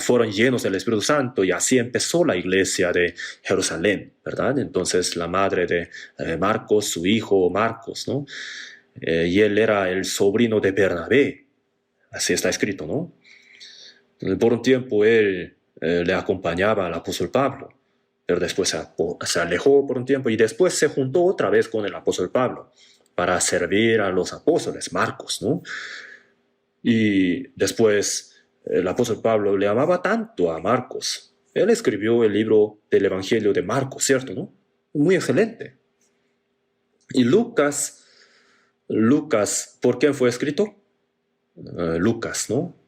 fueron llenos del Espíritu Santo, y así empezó la iglesia de Jerusalén, ¿verdad? Entonces la madre de Marcos, su hijo Marcos, ¿no? Y él era el sobrino de Bernabé, así está escrito, ¿no? Por un tiempo él le acompañaba al apóstol Pablo, pero después se alejó por un tiempo y después se juntó otra vez con el apóstol Pablo para servir a los apóstoles, Marcos, ¿no? Y después el apóstol Pablo le amaba tanto a Marcos. Él escribió el libro del Evangelio de Marcos, ¿cierto, no? Muy excelente. Y Lucas, ¿por quién fue escrito? Lucas, ¿no?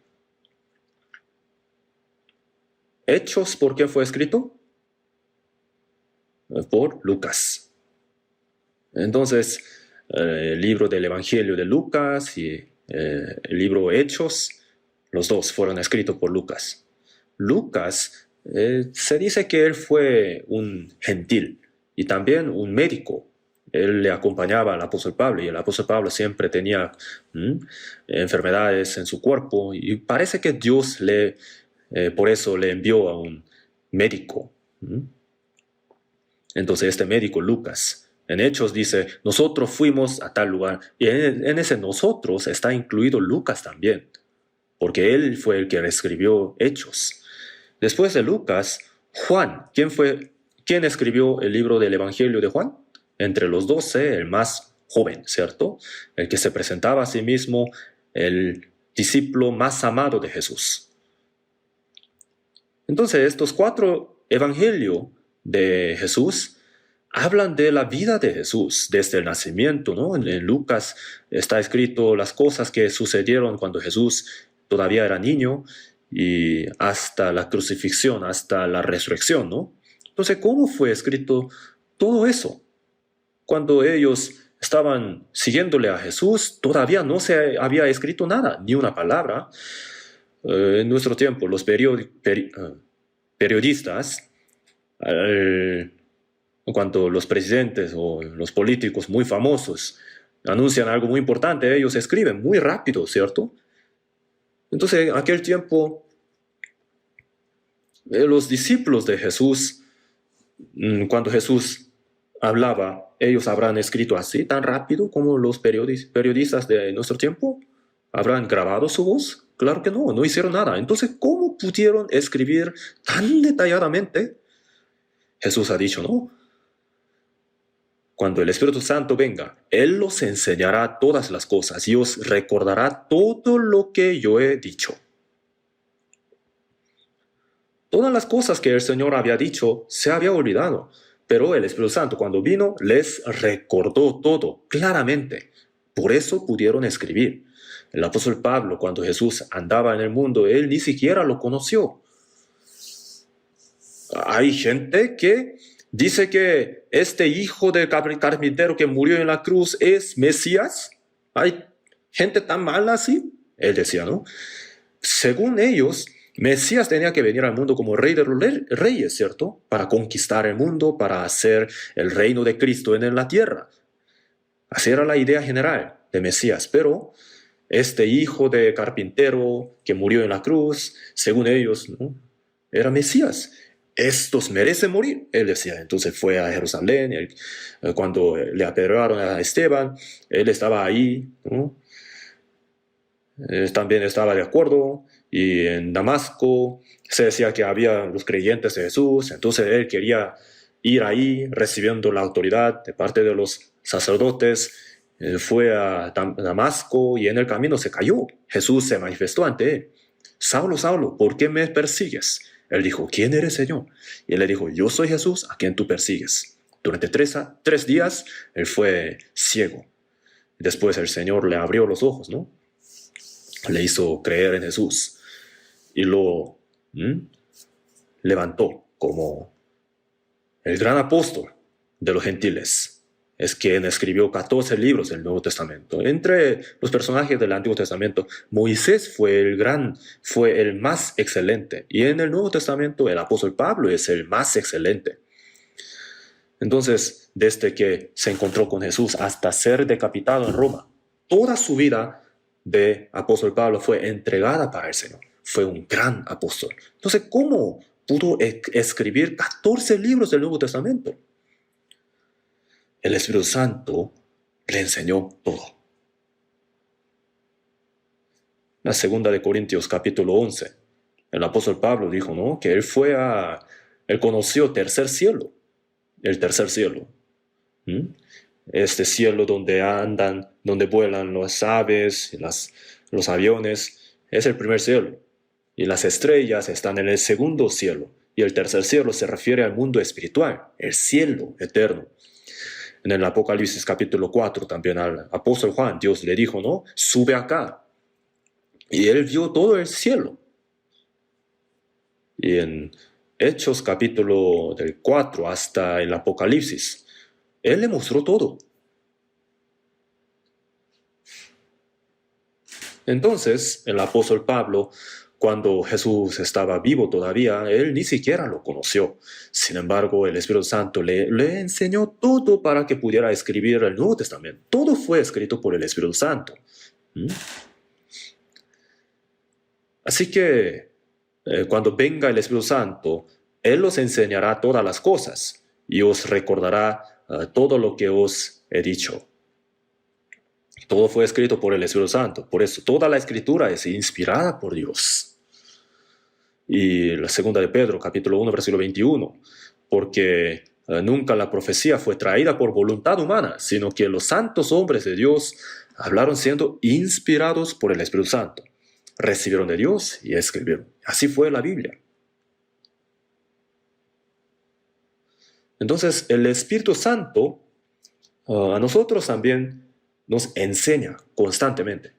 Hechos, ¿por quién fue escrito? Por Lucas. Entonces, el libro del Evangelio de Lucas y el libro Hechos, los dos fueron escritos por Lucas. Lucas, se dice que él fue un gentil y también un médico. Él le acompañaba al apóstol Pablo, y el apóstol Pablo siempre tenía enfermedades en su cuerpo, y parece que Dios por eso le envió a un médico. Entonces este médico, Lucas, en Hechos dice, nosotros fuimos a tal lugar, y en ese nosotros está incluido Lucas también, porque él fue el que escribió Hechos. Después de Lucas, Juan. ¿Quién escribió el libro del Evangelio de Juan? Entre los 12, el más joven, ¿cierto? El que se presentaba a sí mismo, el discípulo más amado de Jesús. Entonces, estos 4 evangelios de Jesús hablan de la vida de Jesús desde el nacimiento, ¿no? En Lucas está escrito las cosas que sucedieron cuando Jesús todavía era niño y hasta la crucifixión, hasta la resurrección, ¿no? Entonces, ¿cómo fue escrito todo eso? Cuando ellos estaban siguiéndole a Jesús, todavía no se había escrito nada, ni una palabra. En nuestro tiempo, los periodistas, cuando los presidentes o los políticos muy famosos anuncian algo muy importante, ellos escriben muy rápido, ¿cierto? Entonces, en aquel tiempo, los discípulos de Jesús, cuando Jesús hablaba, ellos habrán escrito así, tan rápido como los periodistas de nuestro tiempo, habrán grabado su voz. Claro que no, no hicieron nada. Entonces, ¿cómo pudieron escribir tan detalladamente? Jesús ha dicho, ¿no? Cuando el Espíritu Santo venga, Él os enseñará todas las cosas y os recordará todo lo que yo he dicho. Todas las cosas que el Señor había dicho se había olvidado, pero el Espíritu Santo cuando vino les recordó todo claramente. Por eso pudieron escribir. El apóstol Pablo, cuando Jesús andaba en el mundo, él ni siquiera lo conoció. Hay gente que dice que este hijo del carpintero que murió en la cruz es Mesías. Hay gente tan mala así. Él decía, ¿no? Según ellos, Mesías tenía que venir al mundo como rey de los reyes, ¿cierto? Para conquistar el mundo, para hacer el reino de Cristo en la tierra. Así era la idea general de Mesías, pero este hijo de carpintero que murió en la cruz, según ellos, ¿no? Era Mesías. Estos merecen morir, él decía. Entonces fue a Jerusalén, cuando le apedrearon a Esteban, él estaba ahí, ¿no? Él también estaba de acuerdo, y en Damasco se decía que había los creyentes de Jesús, entonces él quería ir ahí recibiendo la autoridad de parte de los sacerdotes. Fue a Damasco y en el camino se cayó. Jesús se manifestó ante él. Saulo, Saulo, ¿por qué me persigues? Él dijo, ¿quién eres, Señor? Y él le dijo, yo soy Jesús a quien tú persigues. Durante tres días él fue ciego. Después el Señor le abrió los ojos, ¿no? Le hizo creer en Jesús y lo levantó como el gran apóstol de los gentiles. Es quien escribió 14 libros del Nuevo Testamento. Entre los personajes del Antiguo Testamento, Moisés fue el más excelente. Y en el Nuevo Testamento, el apóstol Pablo es el más excelente. Entonces, desde que se encontró con Jesús hasta ser decapitado en Roma, toda su vida de apóstol Pablo fue entregada para el Señor. Fue un gran apóstol. Entonces, ¿cómo pudo escribir 14 libros del Nuevo Testamento? El Espíritu Santo le enseñó todo. La segunda de Corintios capítulo 11, el apóstol Pablo dijo, ¿no? Que él conoció tercer cielo, el tercer cielo. Este cielo donde vuelan las aves, los aviones, es el primer cielo. Y las estrellas están en el segundo cielo. Y el tercer cielo se refiere al mundo espiritual, el cielo eterno. En el Apocalipsis capítulo 4 también al apóstol Juan, Dios le dijo, ¿no? Sube acá. Y él vio todo el cielo. Y en Hechos capítulo del 4 hasta el Apocalipsis, él le mostró todo. Entonces, el apóstol Pablo, cuando Jesús estaba vivo todavía, él ni siquiera lo conoció. Sin embargo, el Espíritu Santo le enseñó todo para que pudiera escribir el Nuevo Testamento. Todo fue escrito por el Espíritu Santo. Así que, cuando venga el Espíritu Santo, Él os enseñará todas las cosas y os recordará todo lo que os he dicho. Todo fue escrito por el Espíritu Santo. Por eso toda la Escritura es inspirada por Dios. Y la segunda de Pedro, capítulo 1, versículo 21. Porque nunca la profecía fue traída por voluntad humana, sino que los santos hombres de Dios hablaron siendo inspirados por el Espíritu Santo. Recibieron de Dios y escribieron. Así fue la Biblia. Entonces, el Espíritu Santo a nosotros también nos enseña constantemente.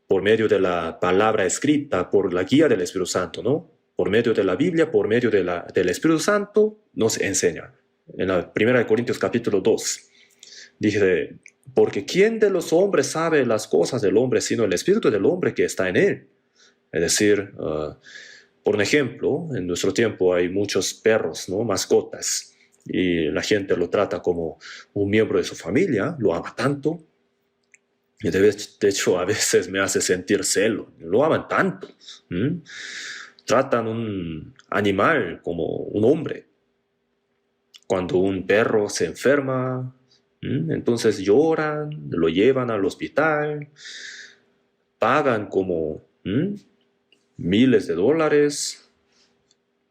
Por medio de la palabra escrita, por la guía del Espíritu Santo, ¿no? Por medio de la Biblia, por medio del Espíritu Santo, nos enseña. En la 1 Corintios capítulo 2, dice, porque ¿quién de los hombres sabe las cosas del hombre, sino el Espíritu del hombre que está en él? Es decir, por ejemplo, en nuestro tiempo hay muchos perros, ¿no? Mascotas. Y la gente lo trata como un miembro de su familia, lo ama tanto. Y de hecho, a veces me hace sentir celo. Lo aman tanto. Tratan un animal como un hombre. Cuando un perro se enferma, entonces lloran, lo llevan al hospital, pagan como miles de dólares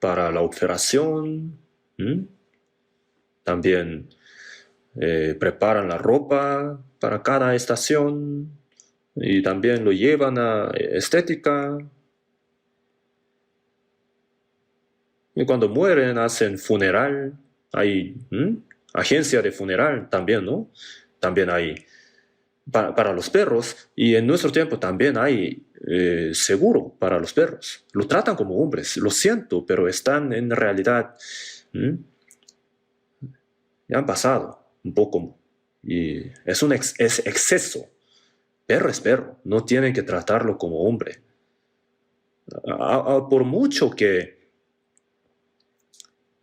para la operación. También preparan la ropa para cada estación y también lo llevan a estética. Y cuando mueren hacen funeral. Hay agencia de funeral también, ¿no? También hay para los perros, y en nuestro tiempo también hay seguro para los perros. Lo tratan como hombres, lo siento, pero están en realidad, ya han pasado un poco, y es un es exceso. Perro es perro, no tienen que tratarlo como hombre. Por mucho que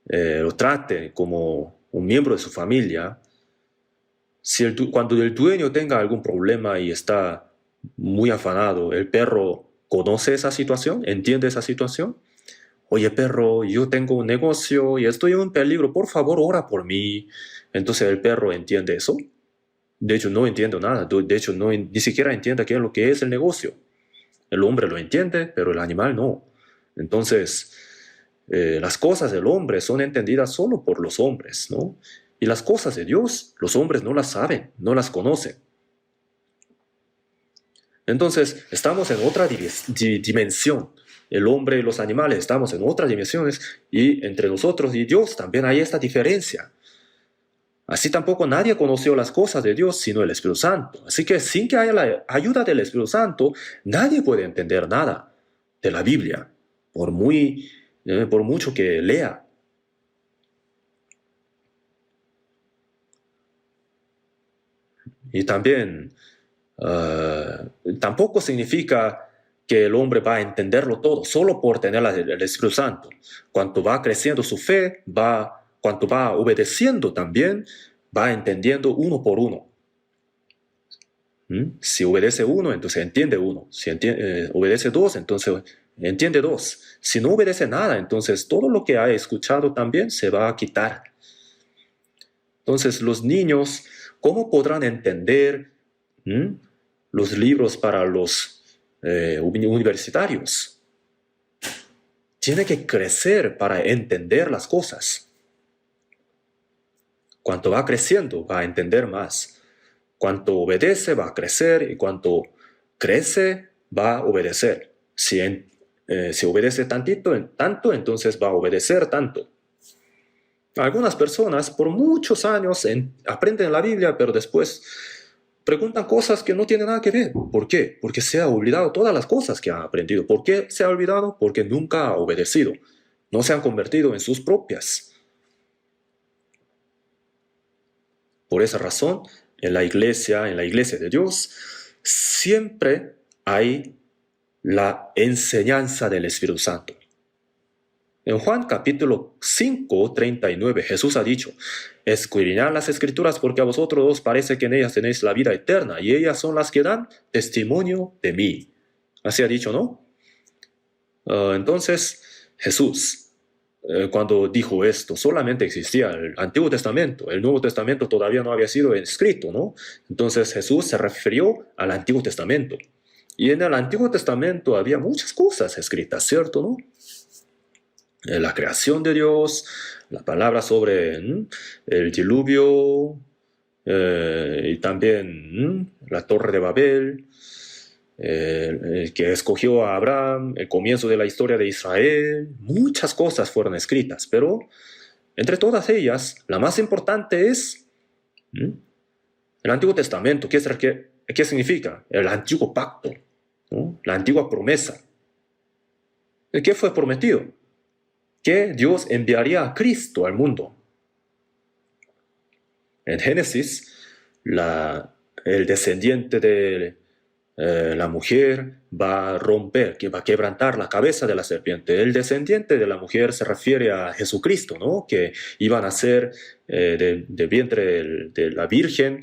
lo trate como un miembro de su familia, cuando el dueño tenga algún problema y está muy afanado, el perro conoce esa situación, entiende esa situación. Oye, perro, yo tengo un negocio y estoy en peligro, por favor, ora por mí. Entonces el perro entiende eso. De hecho, no entiende nada. De hecho, ni siquiera entiende qué es lo que es el negocio. El hombre lo entiende, pero el animal no. Entonces, las cosas del hombre son entendidas solo por los hombres, ¿no? Y las cosas de Dios, los hombres no las saben, no las conocen. Entonces, estamos en otra dimensión. El hombre y los animales estamos en otras dimensiones, y entre nosotros y Dios también hay esta diferencia. Así tampoco nadie conoció las cosas de Dios sino el Espíritu Santo. Así que sin que haya la ayuda del Espíritu Santo, nadie puede entender nada de la Biblia, por mucho que lea. Y también tampoco significa que el hombre va a entenderlo todo solo por tener el Espíritu Santo. Cuanto va creciendo su fe, cuanto va obedeciendo también, va entendiendo uno por uno. Si obedece uno, entonces entiende uno. Si obedece dos, entonces entiende dos. Si no obedece nada, entonces todo lo que ha escuchado también se va a quitar. Entonces los niños, ¿cómo podrán entender los libros para los universitarios? Tiene que crecer para entender las cosas. Cuanto va creciendo, va a entender más. Cuanto obedece, va a crecer, y cuanto crece, va a obedecer. Si obedece tanto, entonces va a obedecer tanto. Algunas personas por muchos años aprenden la Biblia, pero después preguntan cosas que no tienen nada que ver. ¿Por qué? Porque se ha olvidado todas las cosas que han aprendido. ¿Por qué se ha olvidado? Porque nunca ha obedecido. No se han convertido en sus propias. Por esa razón, en la iglesia de Dios, siempre hay la enseñanza del Espíritu Santo. En Juan capítulo 5, 39, Jesús ha dicho: escudriñad las Escrituras, porque a vosotros os parece que en ellas tenéis la vida eterna, y ellas son las que dan testimonio de mí. Así ha dicho, ¿no? Entonces, Jesús, cuando dijo esto, solamente existía el Antiguo Testamento. El Nuevo Testamento todavía no había sido escrito, ¿no? Entonces Jesús se refirió al Antiguo Testamento. Y en el Antiguo Testamento había muchas cosas escritas, ¿cierto, no? La creación de Dios, la palabra sobre el diluvio, y también la Torre de Babel, el que escogió a Abraham, el comienzo de la historia de Israel. Muchas cosas fueron escritas, pero entre todas ellas, la más importante es el Antiguo Testamento. ¿Qué significa? El antiguo pacto, ¿no? La antigua promesa. ¿Qué fue prometido? Que Dios enviaría a Cristo al mundo. En Génesis, el descendiente de la mujer va a quebrantar la cabeza de la serpiente. El descendiente de la mujer se refiere a Jesucristo, ¿no? Que iba a nacer del vientre de la Virgen,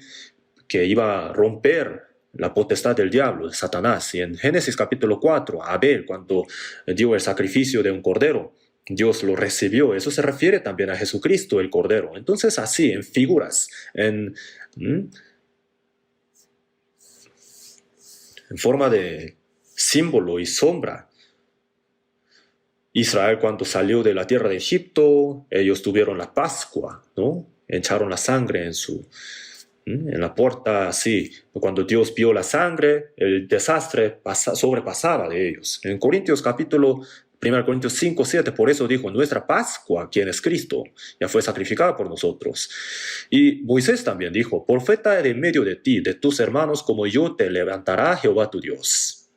que iba a romper la potestad del diablo, de Satanás. Y en Génesis capítulo 4, Abel, cuando dio el sacrificio de un cordero, Dios lo recibió. Eso se refiere también a Jesucristo, el Cordero. Entonces, así, en figuras, en forma de símbolo y sombra. Israel, cuando salió de la tierra de Egipto, ellos tuvieron la Pascua, ¿no? Echaron la sangre en la puerta, así. Cuando Dios vio la sangre, el desastre sobrepasaba de ellos. En Corintios capítulo 1 Corintios 5, 7, por eso dijo, nuestra Pascua, quien es Cristo, ya fue sacrificada por nosotros. Y Moisés también dijo, profeta de en medio de ti, de tus hermanos, como yo te levantará Jehová tu Dios.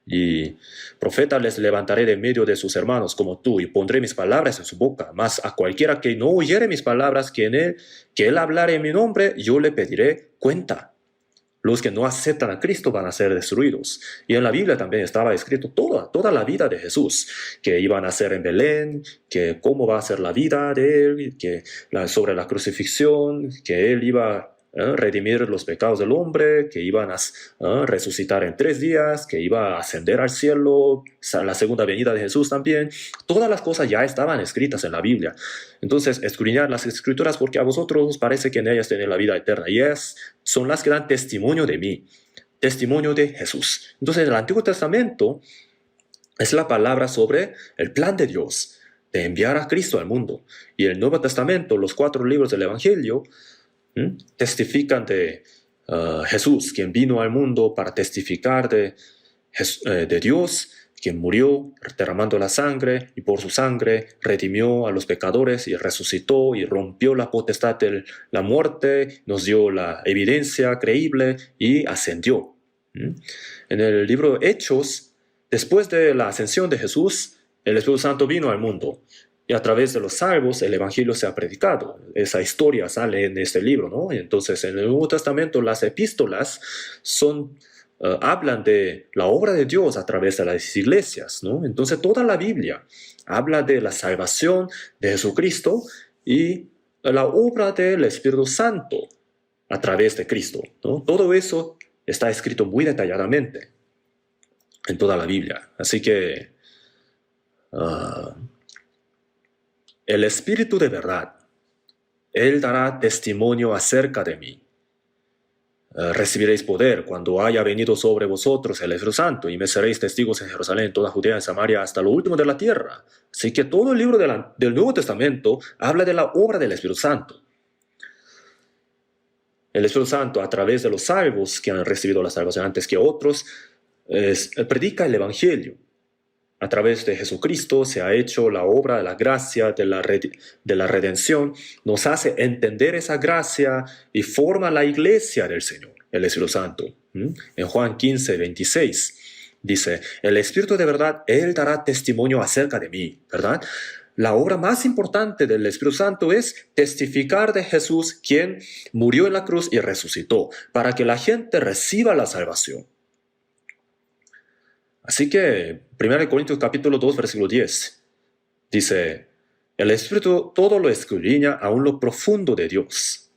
Y profeta les levantaré de medio de sus hermanos como tú, y pondré mis palabras en su boca. Mas a cualquiera que no oyere mis palabras, que él hablare en mi nombre, yo le pediré cuenta. Los que no aceptan a Cristo van a ser destruidos. Y en la Biblia también estaba escrito toda la vida de Jesús, que iban a ser en Belén, que cómo va a ser la vida de él, sobre la crucifixión, que él iba a redimir los pecados del hombre, que iban a resucitar en 3 días, que iba a ascender al cielo, la segunda venida de Jesús también. Todas las cosas ya estaban escritas en la Biblia. Entonces, escudriñad las Escrituras porque a vosotros os parece que en ellas tenéis la vida eterna. Y son las que dan testimonio de mí, testimonio de Jesús. Entonces, el Antiguo Testamento es la palabra sobre el plan de Dios de enviar a Cristo al mundo. Y el Nuevo Testamento, los 4 libros del Evangelio, testifican de Jesús, quien vino al mundo para testificar de Dios, quien murió derramando la sangre y por su sangre redimió a los pecadores y resucitó y rompió la potestad de la muerte, nos dio la evidencia creíble y ascendió. En el libro de Hechos, después de la ascensión de Jesús, el Espíritu Santo vino al mundo. Y a través de los salvos el Evangelio se ha predicado. Esa historia sale en este libro, ¿no? Entonces, en el Nuevo Testamento, las epístolas hablan de la obra de Dios a través de las iglesias, ¿no? Entonces, toda la Biblia habla de la salvación de Jesucristo y la obra del Espíritu Santo a través de Cristo, ¿no? Todo eso está escrito muy detalladamente en toda la Biblia. Así que el Espíritu de verdad, Él dará testimonio acerca de mí. Recibiréis poder cuando haya venido sobre vosotros el Espíritu Santo y me seréis testigos en Jerusalén, en toda Judea, en Samaria, hasta lo último de la tierra. Así que todo el libro del Nuevo Testamento habla de la obra del Espíritu Santo. El Espíritu Santo, a través de los salvos que han recibido la salvación antes que otros, predica el Evangelio. A través de Jesucristo se ha hecho la obra de la gracia, de la redención. Nos hace entender esa gracia y forma la iglesia del Señor, el Espíritu Santo. En Juan 15, 26 dice, el Espíritu de verdad, Él dará testimonio acerca de mí, ¿verdad? La obra más importante del Espíritu Santo es testificar de Jesús, quien murió en la cruz y resucitó, para que la gente reciba la salvación. Así que 1 Corintios capítulo 2, versículo 10, dice, el Espíritu todo lo escudriña aún lo profundo de Dios.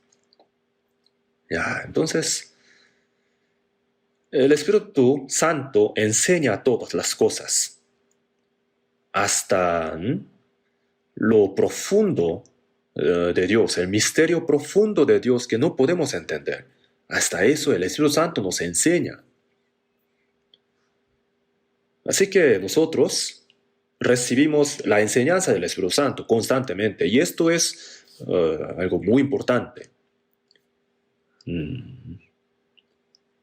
Ya, entonces, el Espíritu Santo enseña todas las cosas, hasta lo profundo de Dios, el misterio profundo de Dios que no podemos entender. Hasta eso el Espíritu Santo nos enseña. Así que nosotros recibimos la enseñanza del Espíritu Santo constantemente, y esto es algo muy importante.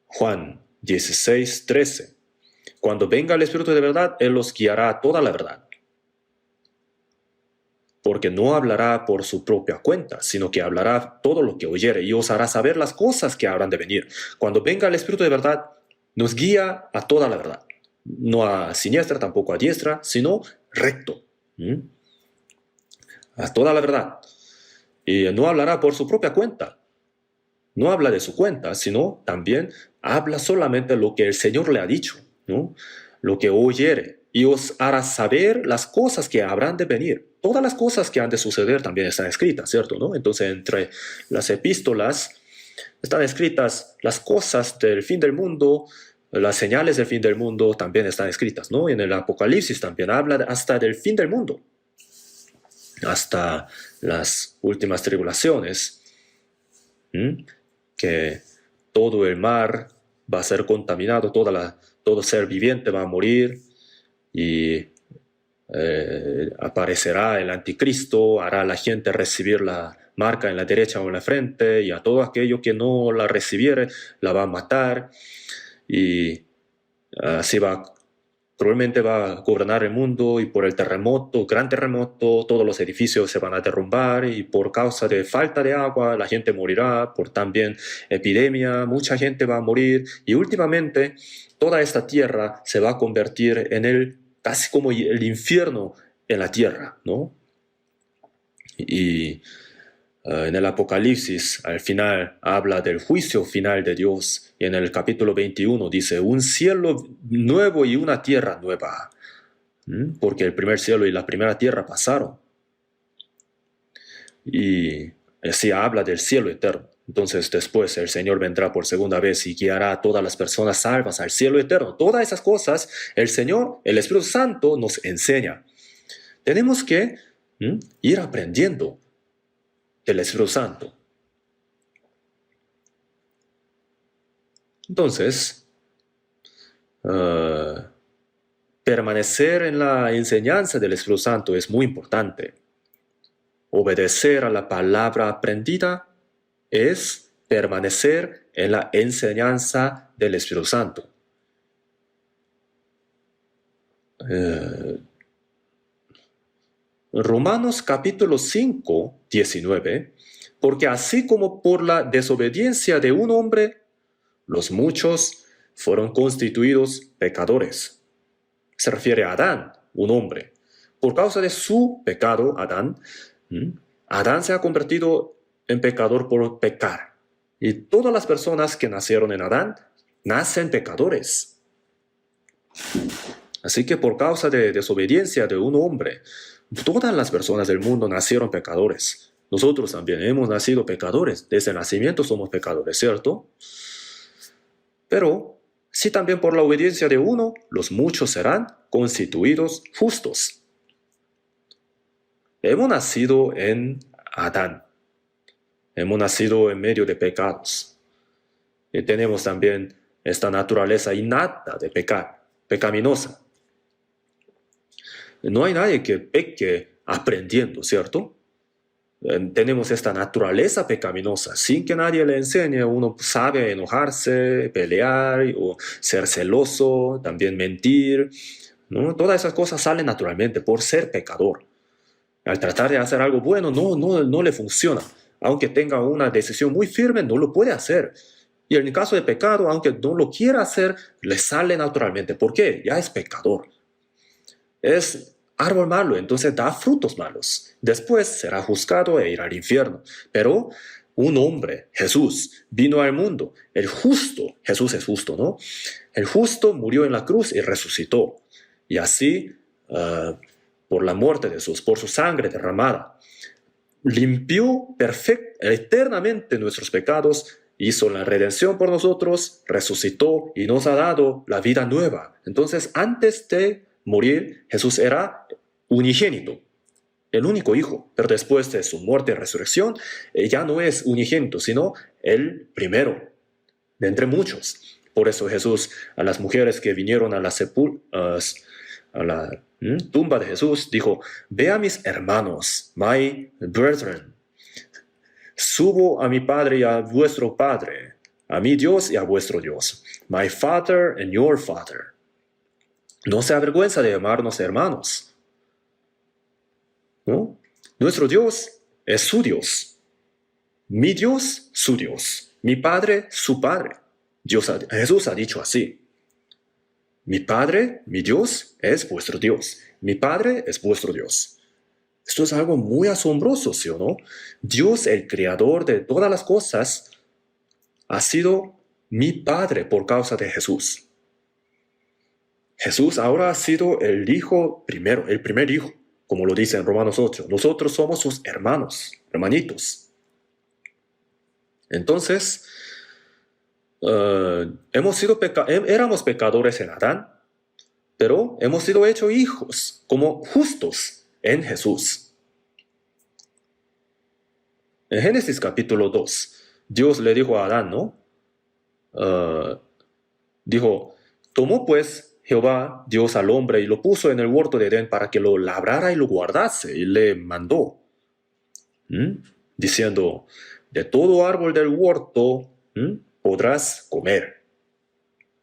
Juan 16, 13. Cuando venga el Espíritu de verdad, Él los guiará a toda la verdad. Porque no hablará por su propia cuenta, sino que hablará todo lo que oyere y os hará saber las cosas que habrán de venir. Cuando venga el Espíritu de verdad, nos guía a toda la verdad. No a siniestra, tampoco a diestra, sino recto. A toda la verdad. Y no hablará por su propia cuenta. No habla de su cuenta, sino también habla solamente lo que el Señor le ha dicho, ¿no? Lo que oyere. Y os hará saber las cosas que habrán de venir. Todas las cosas que han de suceder también están escritas, ¿cierto? ¿No? Entonces, entre las epístolas están escritas las cosas del fin del mundo. Las señales del fin del mundo también están escritas, ¿no? En el Apocalipsis también habla hasta del fin del mundo, hasta las últimas tribulaciones, que todo el mar va a ser contaminado, todo ser viviente va a morir y aparecerá el anticristo, hará a la gente recibir la marca en la derecha o en la frente, y a todo aquello que no la recibiere la va a matar, y así probablemente va a gobernar el mundo, y por el terremoto, gran terremoto, todos los edificios se van a derrumbar, y por causa de falta de agua la gente morirá, por también epidemia, mucha gente va a morir, y últimamente toda esta tierra se va a convertir en casi como el infierno en la tierra, ¿no? Y en el Apocalipsis, al final, habla del juicio final de Dios. Y en el capítulo 21 dice, un cielo nuevo y una tierra nueva. Porque el primer cielo y la primera tierra pasaron. Y así habla del cielo eterno. Entonces después el Señor vendrá por segunda vez y guiará a todas las personas salvas al cielo eterno. Todas esas cosas el Señor, el Espíritu Santo, nos enseña. Tenemos que ir aprendiendo del Espíritu Santo. Entonces, permanecer en la enseñanza del Espíritu Santo es muy importante. Obedecer a la palabra aprendida es permanecer en la enseñanza del Espíritu Santo. Romanos capítulo 5, 19, porque así como por la desobediencia de un hombre, los muchos fueron constituidos pecadores. Se refiere a Adán, un hombre. Por causa de su pecado, Adán se ha convertido en pecador por pecar. Y todas las personas que nacieron en Adán nacen pecadores. Así que por causa de desobediencia de un hombre, todas las personas del mundo nacieron pecadores. Nosotros también hemos nacido pecadores. Desde el nacimiento somos pecadores, ¿cierto? Pero si también por la obediencia de uno, los muchos serán constituidos justos. Hemos nacido en Adán. Hemos nacido en medio de pecados. Y tenemos también esta naturaleza innata de pecar, pecaminosa. No hay nadie que peque aprendiendo, ¿cierto? Tenemos esta naturaleza pecaminosa. Sin que nadie le enseñe, uno sabe enojarse, pelear, o ser celoso, también mentir, ¿no? Todas esas cosas salen naturalmente por ser pecador. Al tratar de hacer algo bueno, no le funciona. Aunque tenga una decisión muy firme, no lo puede hacer. Y en el caso de pecado, aunque no lo quiera hacer, le sale naturalmente. ¿Por qué? Ya es pecador. Es árbol malo, entonces da frutos malos. Después será juzgado e irá al infierno. Pero un hombre, Jesús, vino al mundo. El justo, Jesús es justo, ¿no? El justo murió en la cruz y resucitó. Y así, por la muerte de Jesús, por su sangre derramada, limpió eternamente nuestros pecados, hizo la redención por nosotros, resucitó y nos ha dado la vida nueva. Entonces, antes de morir, Jesús era unigénito, el único hijo, pero después de su muerte y resurrección, ya no es unigénito, sino el primero de entre muchos. Por eso Jesús, a las mujeres que vinieron a la tumba de Jesús, dijo, ve a mis hermanos, my brethren, subo a mi Padre y a vuestro Padre, a mi Dios y a vuestro Dios, my Father and your Father. No se avergüenza de llamarnos hermanos, ¿no? Nuestro Dios es su Dios, mi Dios, su Dios, mi Padre, su Padre. Jesús ha dicho así. Mi Padre, mi Dios, es vuestro Dios. Mi Padre es vuestro Dios. Esto es algo muy asombroso, ¿sí o no? Dios, el creador de todas las cosas, ha sido mi Padre por causa de Jesús. Jesús ahora ha sido el hijo primero, el primer hijo, como lo dice en Romanos 8. Nosotros somos sus hermanos, hermanitos. Entonces, éramos pecadores en Adán, pero hemos sido hechos hijos, como justos en Jesús. En Génesis capítulo 2, Dios le dijo a Adán, ¿no? Dijo, tomó pues Jehová Dios al hombre y lo puso en el huerto de Edén para que lo labrara y lo guardase, y le mandó, diciendo, de todo árbol del huerto podrás comer,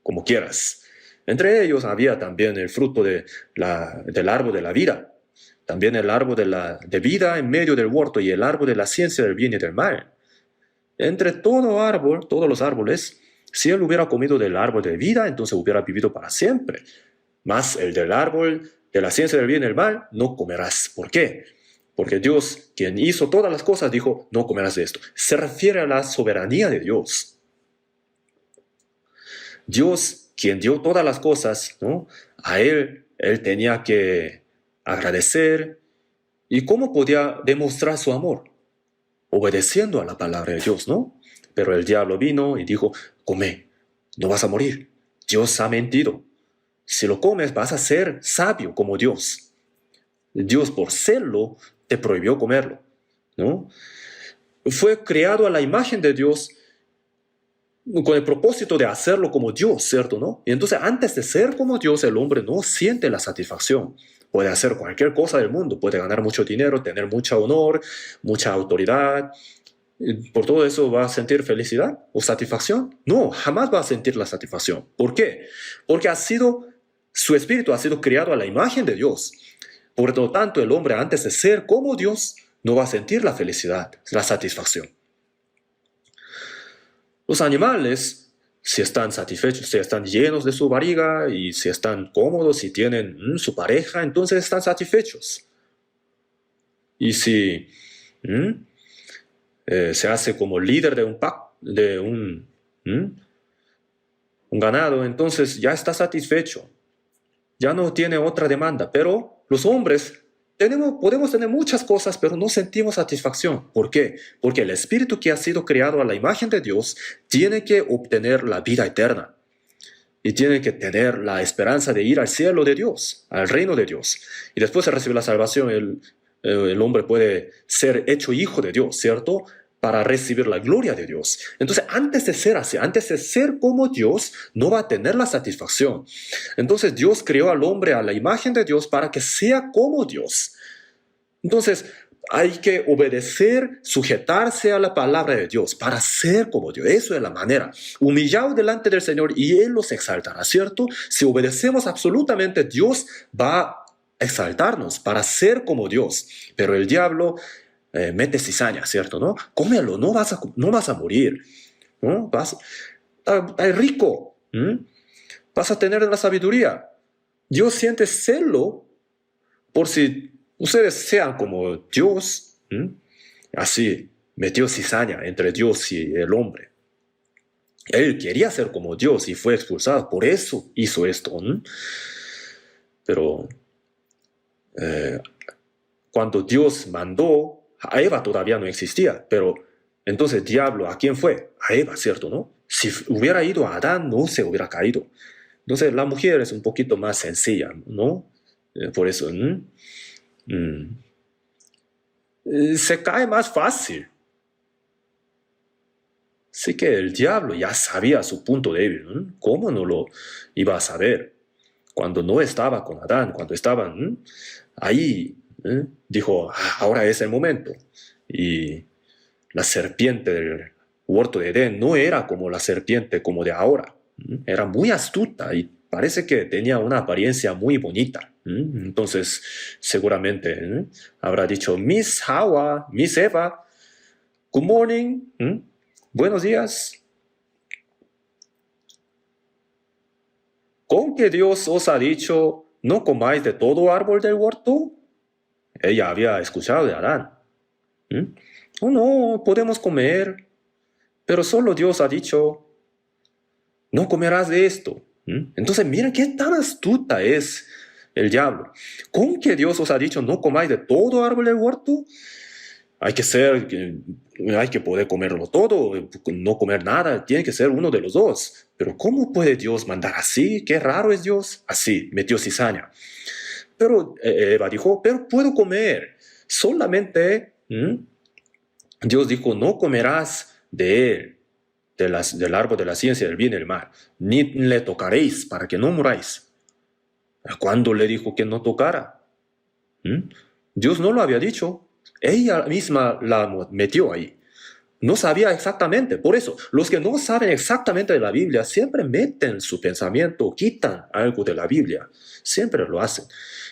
como quieras. Entre ellos había también el fruto del árbol de la vida, también el árbol de vida en medio del huerto y el árbol de la ciencia del bien y del mal. Entre todo árbol, todos los árboles, si él hubiera comido del árbol de vida, entonces hubiera vivido para siempre. Mas el del árbol de la ciencia del bien y del mal, no comerás. ¿Por qué? Porque Dios, quien hizo todas las cosas, dijo, no comerás de esto. Se refiere a la soberanía de Dios. Dios, quien dio todas las cosas, ¿no? A él tenía que agradecer. ¿Y cómo podía demostrar su amor? Obedeciendo a la palabra de Dios, ¿no? Pero el diablo vino y dijo, come, no vas a morir. Dios ha mentido. Si lo comes vas a ser sabio como Dios. Dios por serlo te prohibió comerlo, ¿no? Fue creado a la imagen de Dios con el propósito de hacerlo como Dios, ¿cierto? ¿No? Y entonces antes de ser como Dios, el hombre no siente la satisfacción. Puede hacer cualquier cosa del mundo, puede ganar mucho dinero, tener mucho honor, mucha autoridad. ¿Por todo eso va a sentir felicidad o satisfacción? No, jamás va a sentir la satisfacción. ¿Por qué? Porque su espíritu ha sido creado a la imagen de Dios. Por lo tanto, el hombre antes de ser como Dios no va a sentir la felicidad, la satisfacción. Los animales, si están satisfechos, si están llenos de su barriga y si están cómodos, si tienen su pareja, entonces están satisfechos. Y si se hace como líder de un ganado, entonces ya está satisfecho. Ya no tiene otra demanda. Pero los hombres podemos tener muchas cosas, pero no sentimos satisfacción. ¿Por qué? Porque el espíritu que ha sido creado a la imagen de Dios tiene que obtener la vida eterna. Y tiene que tener la esperanza de ir al cielo de Dios, al reino de Dios. Y después de recibir la salvación, el hombre puede ser hecho hijo de Dios, ¿cierto? Para recibir la gloria de Dios. Entonces, antes de ser así, antes de ser como Dios, no va a tener la satisfacción. Entonces, Dios creó al hombre a la imagen de Dios para que sea como Dios. Entonces, hay que obedecer, sujetarse a la palabra de Dios para ser como Dios. Eso es la manera. Humillaos delante del Señor y Él los exaltará, ¿cierto? Si obedecemos absolutamente, Dios va a exaltarnos para ser como Dios. Pero el diablo mete cizaña, ¿cierto? ¿No? Cómelo, no vas a morir. ¿No? Estás rico. Vas a tener la sabiduría. Dios siente celo por si ustedes sean como Dios. Así metió cizaña entre Dios y el hombre. Él quería ser como Dios y fue expulsado. Por eso hizo esto. Pero cuando Dios mandó, a Eva todavía no existía. Pero entonces, diablo, ¿a quién fue? A Eva, ¿cierto? ¿No? Si hubiera ido a Adán, no se hubiera caído. Entonces, la mujer es un poquito más sencilla, ¿no? Por eso, se cae más fácil. Así que el diablo ya sabía su punto débil. ¿Cómo no lo iba a saber? Cuando no estaba con Adán, cuando estaban ahí, dijo, ahora es el momento. Y la serpiente del huerto de Edén no era como la serpiente como de ahora. Era muy astuta y parece que tenía una apariencia muy bonita. Entonces, seguramente habrá dicho, Miss Hawa, Miss Eva, good morning, buenos días. ¿Con que Dios os ha dicho, no comáis de todo árbol del huerto? Ella había escuchado de Adán. Oh, no, podemos comer, pero solo Dios ha dicho, no comerás de esto. Entonces, miren qué tan astuta es el diablo. ¿Con que Dios os ha dicho, no comáis de todo árbol del huerto? Hay que poder comerlo todo, no comer nada, tiene que ser uno de los dos. Pero ¿cómo puede Dios mandar así? Qué raro es Dios. Así, metió cizaña. Pero Eva dijo, pero puedo comer. Solamente Dios dijo, no comerás de él. del árbol de la ciencia del bien y del mal, ni le tocaréis para que no muráis. ¿Cuándo le dijo que no tocara? Dios no lo había dicho. Ella misma la metió ahí. No sabía exactamente. Por eso, los que no saben exactamente de la Biblia siempre meten su pensamiento, quitan algo de la Biblia. Siempre lo hacen.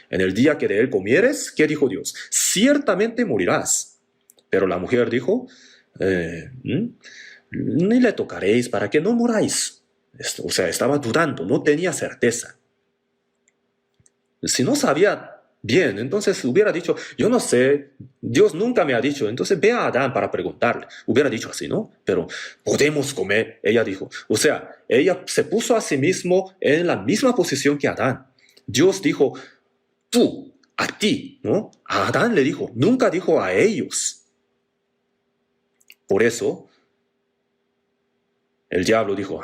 En el día que de él comieres, ¿qué dijo Dios? Ciertamente morirás. Pero la mujer dijo, ni le tocaréis para que no muráis. O sea, estaba dudando, no tenía certeza. Si no sabía bien, entonces hubiera dicho, yo no sé, Dios nunca me ha dicho, entonces ve a Adán para preguntarle. Hubiera dicho así, ¿no? Pero podemos comer, ella dijo. O sea, ella se puso a sí mismo en la misma posición que Adán. Dios dijo, tú, a ti, ¿no? A Adán le dijo, nunca dijo a ellos. Por eso, el diablo dijo,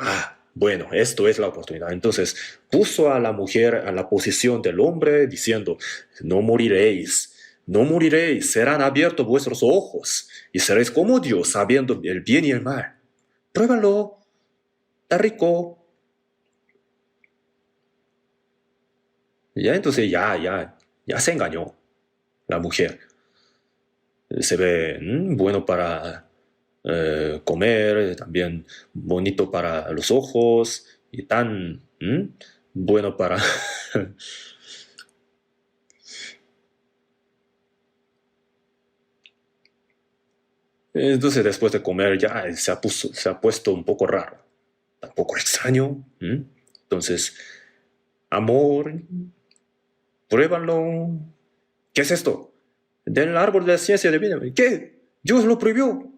bueno, esto es la oportunidad. Entonces puso a la mujer a la posición del hombre diciendo, no moriréis, no moriréis, serán abiertos vuestros ojos y seréis como Dios sabiendo el bien y el mal. Pruébalo, está rico. Ya entonces ya se engañó la mujer. Se ve bueno para comer, también bonito para los ojos y tan bueno para... Entonces después de comer ya se ha puesto un poco raro, un poco extraño. Entonces, amor, pruébalo. ¿Qué es esto? Del árbol de la ciencia divina. ¿Qué? Dios lo prohibió.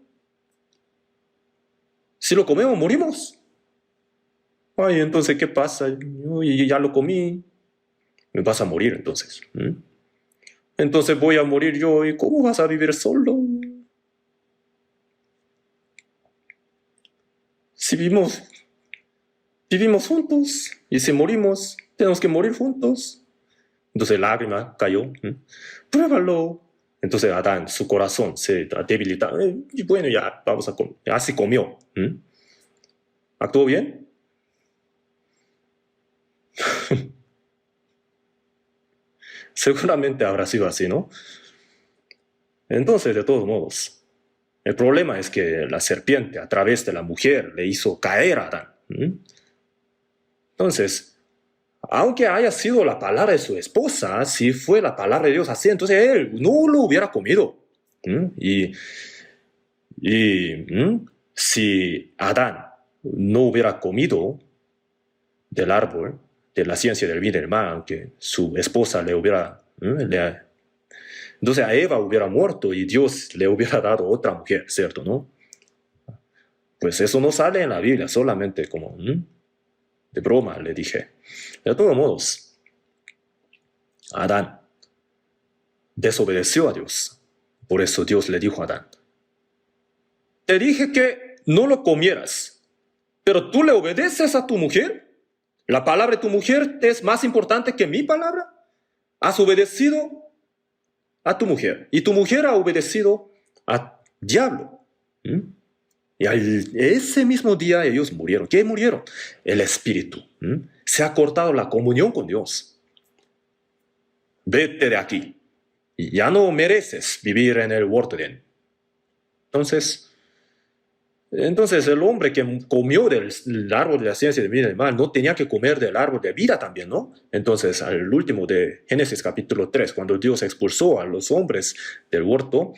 Si lo comemos, morimos. Ay, entonces, ¿qué pasa? Ya lo comí. Me vas a morir entonces. Entonces voy a morir yo. ¿Y cómo vas a vivir solo? Si vivimos juntos. Y si morimos, tenemos que morir juntos. Entonces lágrima cayó. Pruébalo. Entonces Adán, su corazón se debilita. Y bueno, ya vamos a comer. Ya se comió. ¿Actuó bien? Seguramente habrá sido así, ¿no? Entonces, de todos modos, el problema es que la serpiente a través de la mujer le hizo caer a Adán. Entonces, aunque haya sido la palabra de su esposa, si fue la palabra de Dios así, entonces él no lo hubiera comido. Y si Adán no hubiera comido del árbol de la ciencia del bien y del mal, aunque su esposa le hubiera... entonces a Eva hubiera muerto y Dios le hubiera dado otra mujer, ¿cierto? ¿No? Pues eso no sale en la Biblia, solamente como de broma le dije. De todos modos, Adán desobedeció a Dios. Por eso Dios le dijo a Adán, te dije que no lo comieras, pero tú le obedeces a tu mujer. ¿La palabra de tu mujer es más importante que mi palabra? Has obedecido a tu mujer y tu mujer ha obedecido al diablo. Y ese mismo día ellos murieron. ¿Qué murieron? El espíritu. Se ha cortado la comunión con Dios. Vete de aquí. Y ya no mereces vivir en el huerto de Edén. Entonces el hombre que comió del árbol de la ciencia del bien y del mal no tenía que comer del árbol de vida también, ¿no? Entonces al último de Génesis capítulo 3, cuando Dios expulsó a los hombres del huerto,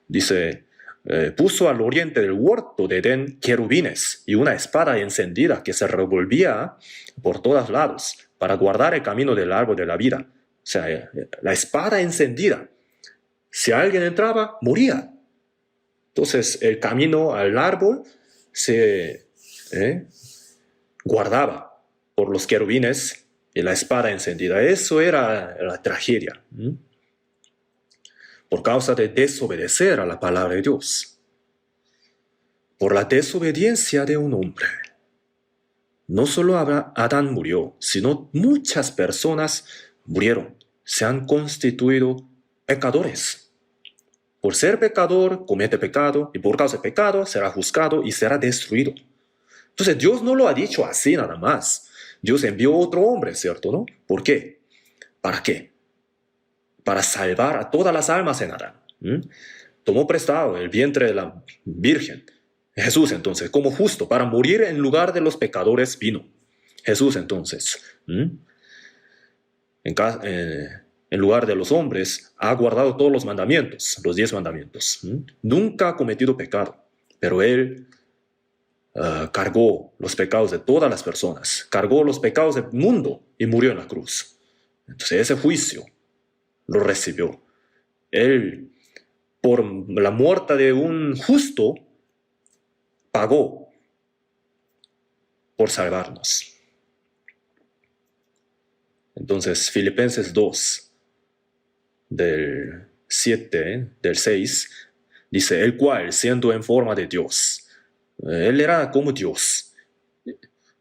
dice, puso al oriente del huerto de Edén querubines y una espada encendida que se revolvía por todos lados para guardar el camino del árbol de la vida. O sea, la espada encendida. Si alguien entraba, moría. Entonces el camino al árbol se guardaba por los querubines y la espada encendida. Eso era la tragedia. Por causa de desobedecer a la palabra de Dios. Por la desobediencia de un hombre. No solo Adán murió, sino muchas personas murieron. Se han constituido pecadores. Por ser pecador, comete pecado, y por causa de pecado será juzgado y será destruido. Entonces Dios no lo ha dicho así nada más. Dios envió otro hombre, ¿cierto? ¿No? ¿Por qué? ¿Para qué? Para salvar a todas las almas en Adán. Tomó prestado el vientre de la Virgen. Jesús entonces, como justo, para morir en lugar de los pecadores vino. Jesús entonces, en lugar de los hombres, ha guardado todos los mandamientos, los 10 mandamientos. Nunca ha cometido pecado, pero Él cargó los pecados de todas las personas, cargó los pecados del mundo y murió en la cruz. Entonces ese juicio lo recibió. Él, por la muerte de un justo, pagó por salvarnos. Entonces, Filipenses 2, del 7, del 6, dice, el cual, siendo en forma de Dios, él era como Dios,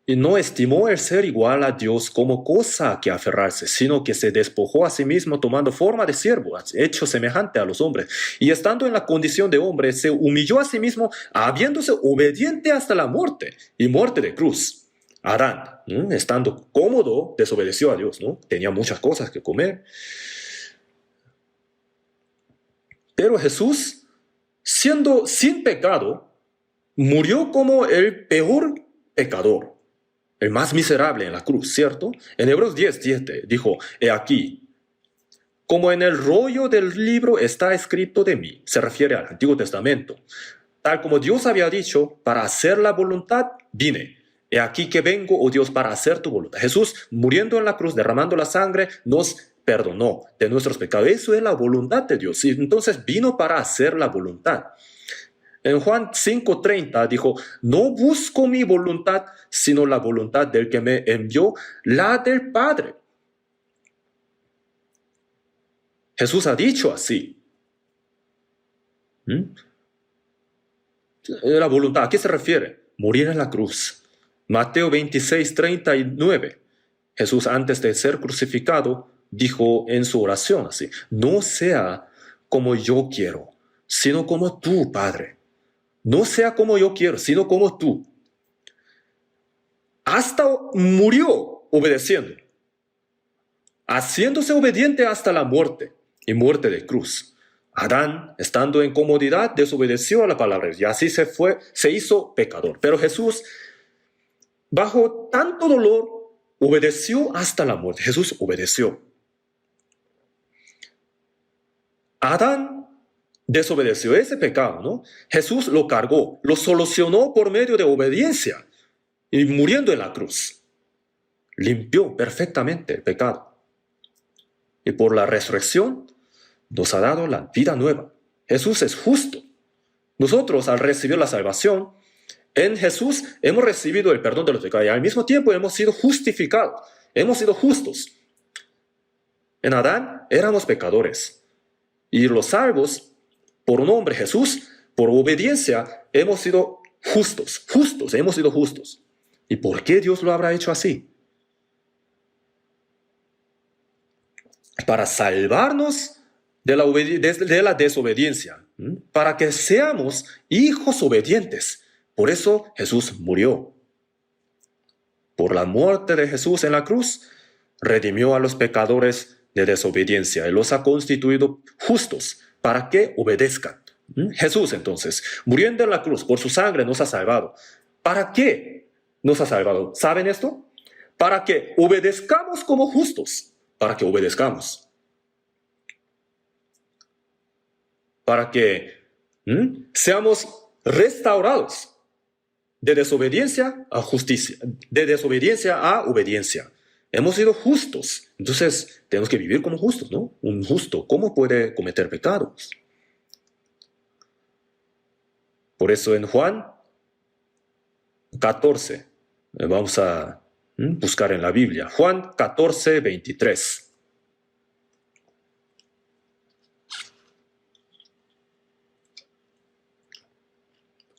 y no estimó el ser igual a Dios como cosa a que aferrarse, sino que se despojó a sí mismo tomando forma de siervo, hecho semejante a los hombres. Y estando en la condición de hombre, se humilló a sí mismo, habiéndose obediente hasta la muerte, y muerte de cruz. Adán, estando cómodo, desobedeció a Dios, ¿no? Tenía muchas cosas que comer. Pero Jesús, siendo sin pecado, murió como el peor pecador, el más miserable en la cruz, ¿cierto? En Hebreos 10:7 dijo, he aquí, como en el rollo del libro está escrito de mí, se refiere al Antiguo Testamento, tal como Dios había dicho, para hacer la voluntad vine. He aquí que vengo, oh Dios, para hacer tu voluntad. Jesús, muriendo en la cruz, derramando la sangre, nos perdonó de nuestros pecados. Eso es la voluntad de Dios. Y entonces vino para hacer la voluntad. En Juan 5:30 dijo, no busco mi voluntad, sino la voluntad del que me envió, la del Padre. Jesús ha dicho así. La voluntad, ¿a qué se refiere? Morir en la cruz. Mateo 26:39. Jesús, antes de ser crucificado, dijo en su oración así, no sea como yo quiero, sino como tú, Padre. No sea como yo quiero, sino como tú. Hasta murió obedeciendo, haciéndose obediente hasta la muerte y muerte de cruz. Adán, estando en comodidad, desobedeció a la palabra y así se hizo pecador. Pero Jesús, bajo tanto dolor, obedeció hasta la muerte. Jesús obedeció. Adán desobedeció ese pecado, ¿no? Jesús lo cargó, lo solucionó por medio de obediencia y muriendo en la cruz. Limpió perfectamente el pecado. Y por la resurrección nos ha dado la vida nueva. Jesús es justo. Nosotros, al recibir la salvación, en Jesús hemos recibido el perdón de los pecados y al mismo tiempo hemos sido justificados, hemos sido justos. En Adán éramos pecadores y los salvos, por un hombre Jesús, por obediencia, hemos sido justos, hemos sido justos. ¿Y por qué Dios lo habrá hecho así? Para salvarnos de la desobediencia, para que seamos hijos obedientes. Por eso Jesús murió. Por la muerte de Jesús en la cruz, redimió a los pecadores de desobediencia y los ha constituido justos para que obedezcan. Jesús entonces, muriendo en la cruz, por su sangre nos ha salvado. ¿Para qué nos ha salvado? ¿Saben esto? Para que obedezcamos como justos, para que obedezcamos. Para que seamos restaurados de desobediencia a justicia, de desobediencia a obediencia. Hemos sido justos, entonces tenemos que vivir como justos, ¿no? Un justo, ¿cómo puede cometer pecados? Por eso en Juan 14, vamos a buscar en la Biblia, Juan 14:23.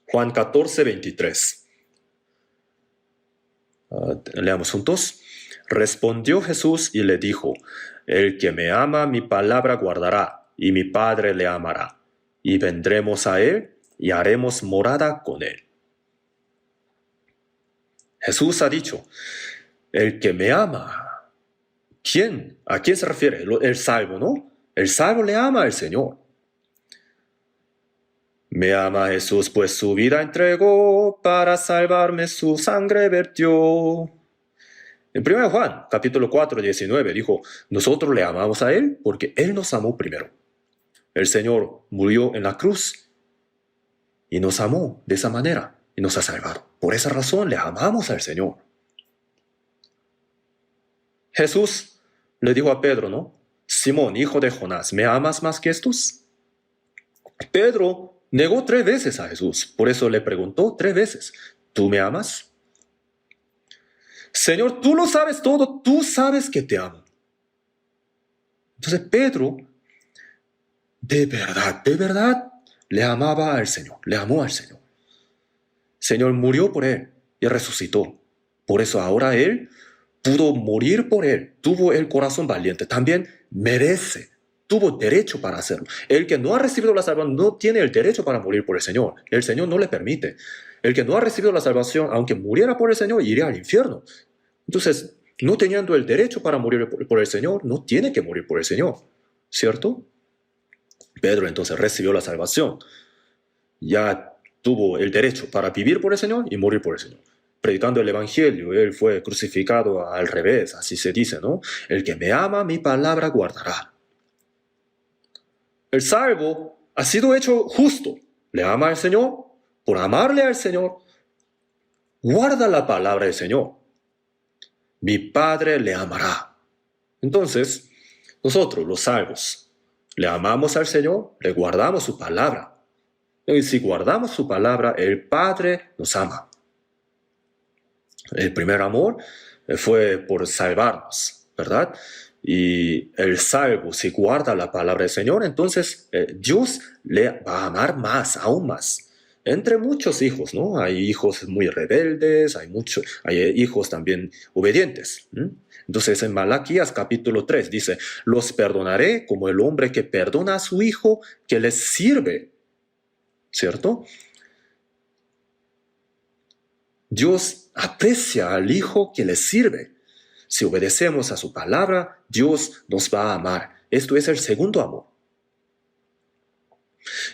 Juan 14:23. Leamos juntos. Respondió Jesús y le dijo, el que me ama mi palabra guardará, y mi Padre le amará, y vendremos a él y haremos morada con él. Jesús ha dicho, el que me ama. ¿Quién? ¿A quién se refiere? El salvo, ¿no? El salvo le ama al Señor. Me ama Jesús, pues su vida entregó, para salvarme su sangre vertió. En 1 Juan, capítulo 4, 19, dijo, nosotros le amamos a Él porque Él nos amó primero. El Señor murió en la cruz y nos amó de esa manera y nos ha salvado. Por esa razón le amamos al Señor. Jesús le dijo a Pedro, ¿no? Simón, hijo de Jonás, ¿me amas más que estos? Pedro negó 3 veces a Jesús. Por eso le preguntó 3 veces, ¿tú me amas? Señor, tú lo sabes todo, tú sabes que te amo. Entonces Pedro, de verdad, le amaba al Señor, le amó al Señor. El Señor murió por él y resucitó. Por eso ahora él pudo morir por él, tuvo el corazón valiente, también merece, tuvo derecho para hacerlo. El que no ha recibido la salvación no tiene el derecho para morir por el Señor no le permite. El que no ha recibido la salvación, aunque muriera por el Señor, iría al infierno. Entonces, no teniendo el derecho para morir por el Señor, no tiene que morir por el Señor, ¿cierto? Pedro entonces recibió la salvación, ya tuvo el derecho para vivir por el Señor y morir por el Señor. Predicando el Evangelio, él fue crucificado al revés, así se dice, ¿no? El que me ama, mi palabra guardará. El salvo ha sido hecho justo, le ama al Señor, por amarle al Señor, guarda la palabra del Señor. Mi Padre le amará. Entonces, nosotros, los salvos, le amamos al Señor, le guardamos su palabra. Y si guardamos su palabra, el Padre nos ama. El primer amor fue por salvarnos, ¿verdad? Y el salvo, si guarda la palabra del Señor, entonces Dios le va a amar más, aún más. Entre muchos hijos, ¿no? Hay hijos muy rebeldes, hay hijos también obedientes. Entonces en Malaquías capítulo 3 dice, los perdonaré como el hombre que perdona a su hijo que les sirve, ¿cierto? Dios aprecia al hijo que le sirve. Si obedecemos a su palabra, Dios nos va a amar. Esto es el segundo amor.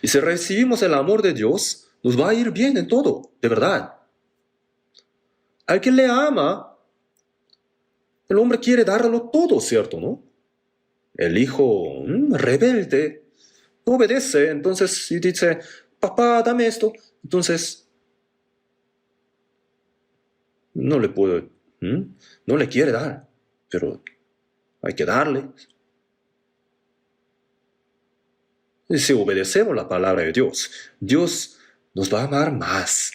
Y si recibimos el amor de Dios, nos va a ir bien en todo, de verdad. Al que le ama, el hombre quiere darlo todo, ¿cierto, no? El hijo rebelde no obedece, entonces si dice, papá, dame esto, entonces no le puedo, no le quiere dar, pero hay que darle. Y si obedecemos la palabra de Dios, Dios nos va a amar más.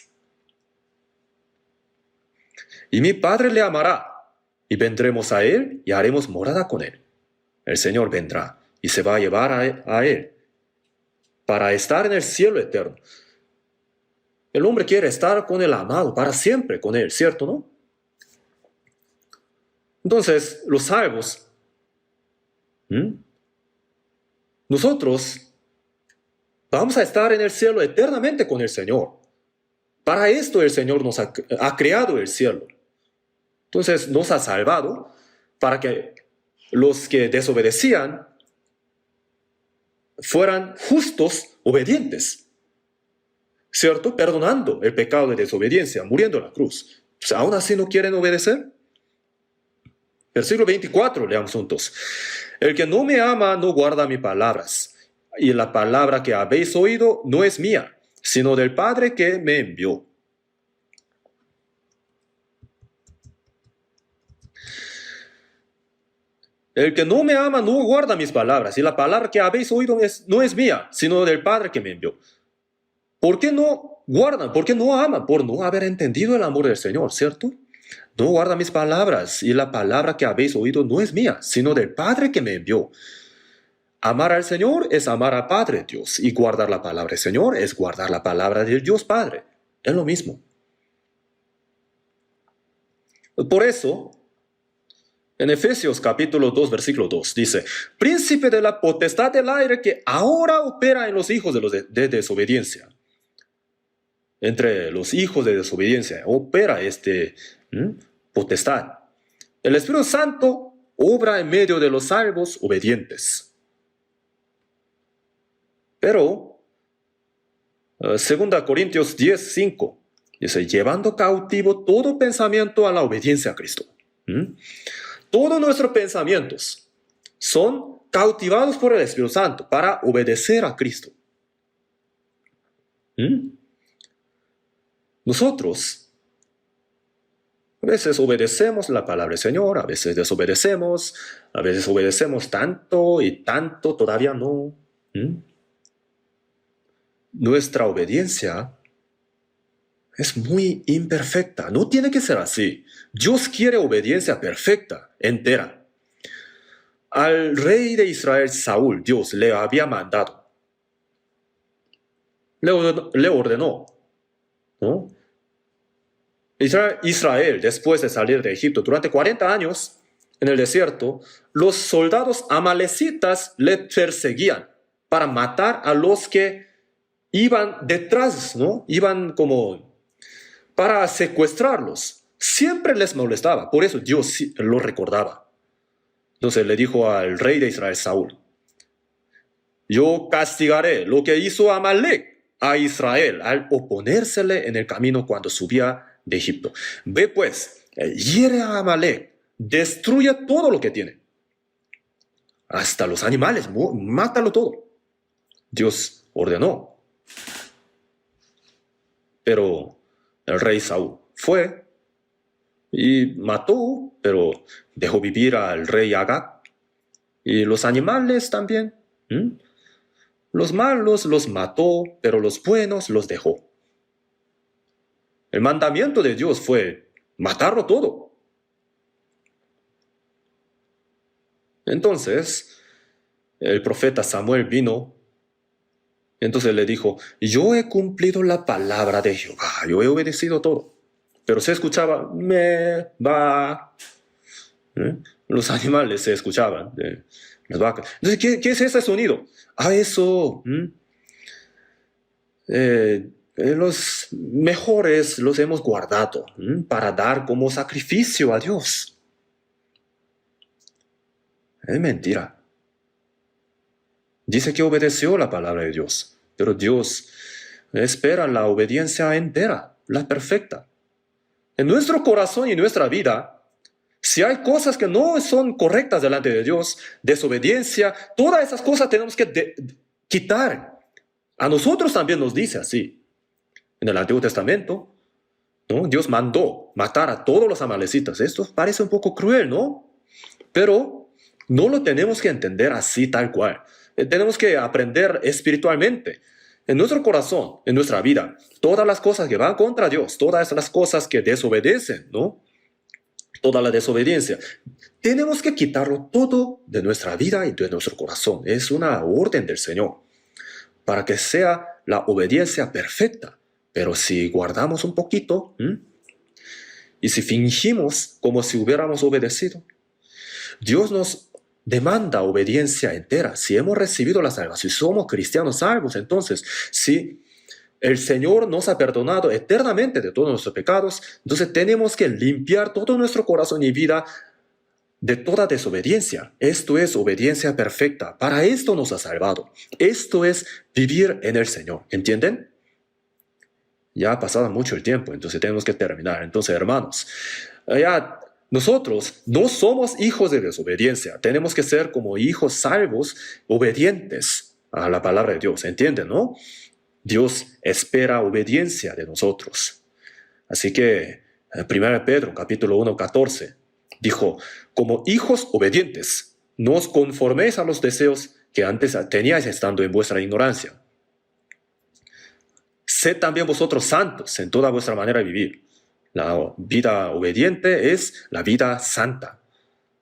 Y mi Padre le amará, y vendremos a Él y haremos morada con Él. El Señor vendrá y se va a llevar a Él para estar en el cielo eterno. El hombre quiere estar con el amado para siempre con Él, ¿cierto, no? Entonces, los salvos, nosotros vamos a estar en el cielo eternamente con el Señor. Para esto el Señor nos ha creado el cielo. Entonces nos ha salvado para que los que desobedecían fueran justos, obedientes, ¿cierto? Perdonando el pecado de desobediencia, muriendo en la cruz. Pues, ¿aún así no quieren obedecer? Versículo 24, leamos juntos. El que no me ama no guarda mis palabras, y la palabra que habéis oído no es mía, sino del Padre que me envió. El que no me ama no guarda mis palabras, y la palabra que habéis oído no es mía, sino del Padre que me envió. ¿Por qué no guardan? ¿Por qué no aman? Por no haber entendido el amor del Señor, ¿cierto? No guarda mis palabras, y la palabra que habéis oído no es mía, sino del Padre que me envió. Amar al Señor es amar al Padre Dios, y guardar la palabra del Señor es guardar la palabra del Dios Padre. Es lo mismo. Por eso, en Efesios capítulo 2, versículo 2, dice, príncipe de la potestad del aire que ahora opera en los hijos de desobediencia. Entre los hijos de desobediencia opera este Potestad. El Espíritu Santo obra en medio de los salvos obedientes. Pero, 2 Corintios 10:5, dice, llevando cautivo todo pensamiento a la obediencia a Cristo. Todos nuestros pensamientos son cautivados por el Espíritu Santo para obedecer a Cristo. Nosotros a veces obedecemos la palabra del Señor, a veces desobedecemos, a veces obedecemos tanto y tanto, todavía no. Nuestra obediencia es muy imperfecta. No tiene que ser así. Dios quiere obediencia perfecta, entera. Al rey de Israel, Saúl, Dios le había mandado. Le ordenó, ¿no? Israel, después de salir de Egipto, durante 40 años en el desierto, los soldados amalecitas le perseguían para matar a los que iban detrás, ¿no? Iban como para secuestrarlos. Siempre les molestaba, por eso Dios lo recordaba. Entonces le dijo al rey de Israel, Saúl, yo castigaré lo que hizo Amalek a Israel al oponérsele en el camino cuando subía de Egipto. Ve pues, hiere a Amalek, destruye todo lo que tiene. Hasta los animales, mátalo todo. Dios ordenó. Pero el rey Saúl fue y mató, pero dejó vivir al rey Agag. Y los animales también. Los malos los mató, pero los buenos los dejó. El mandamiento de Dios fue matarlo todo. Entonces, el profeta Samuel vino. Entonces le dijo, yo he cumplido la palabra de Jehová, yo he obedecido todo. Pero se escuchaba, me va. Los animales se escuchaban, las vacas. Entonces, ¿qué es ese sonido? Eso. Los mejores los hemos guardado para dar como sacrificio a Dios. Es mentira. Dice que obedeció la palabra de Dios, pero Dios espera la obediencia entera, la perfecta. En nuestro corazón y en nuestra vida, si hay cosas que no son correctas delante de Dios, desobediencia, todas esas cosas tenemos que quitar. A nosotros también nos dice así. En el Antiguo Testamento, ¿no? Dios mandó matar a todos los amalecitas. Esto parece un poco cruel, ¿no? Pero no lo tenemos que entender así tal cual. Tenemos que aprender espiritualmente. En nuestro corazón, en nuestra vida, todas las cosas que van contra Dios, todas las cosas que desobedecen, ¿no? Toda la desobediencia, tenemos que quitarlo todo de nuestra vida y de nuestro corazón. Es una orden del Señor para que sea la obediencia perfecta. Pero si guardamos un poquito y si fingimos como si hubiéramos obedecido, Dios nos demanda obediencia entera. Si hemos recibido la salvación, si somos cristianos salvos, entonces, si el Señor nos ha perdonado eternamente de todos nuestros pecados, entonces tenemos que limpiar todo nuestro corazón y vida de toda desobediencia. Esto es obediencia perfecta. Para esto nos ha salvado. Esto es vivir en el Señor. ¿Entienden? Ya ha pasado mucho el tiempo, entonces tenemos que terminar. Entonces, hermanos, ya nosotros no somos hijos de desobediencia. Tenemos que ser como hijos salvos, obedientes a la palabra de Dios. ¿Entienden, no? Dios espera obediencia de nosotros. Así que 1 Pedro, capítulo 1, 14, dijo, como hijos obedientes, no os conforméis a los deseos que antes teníais estando en vuestra ignorancia. Sed también vosotros santos en toda vuestra manera de vivir. La vida obediente es la vida santa.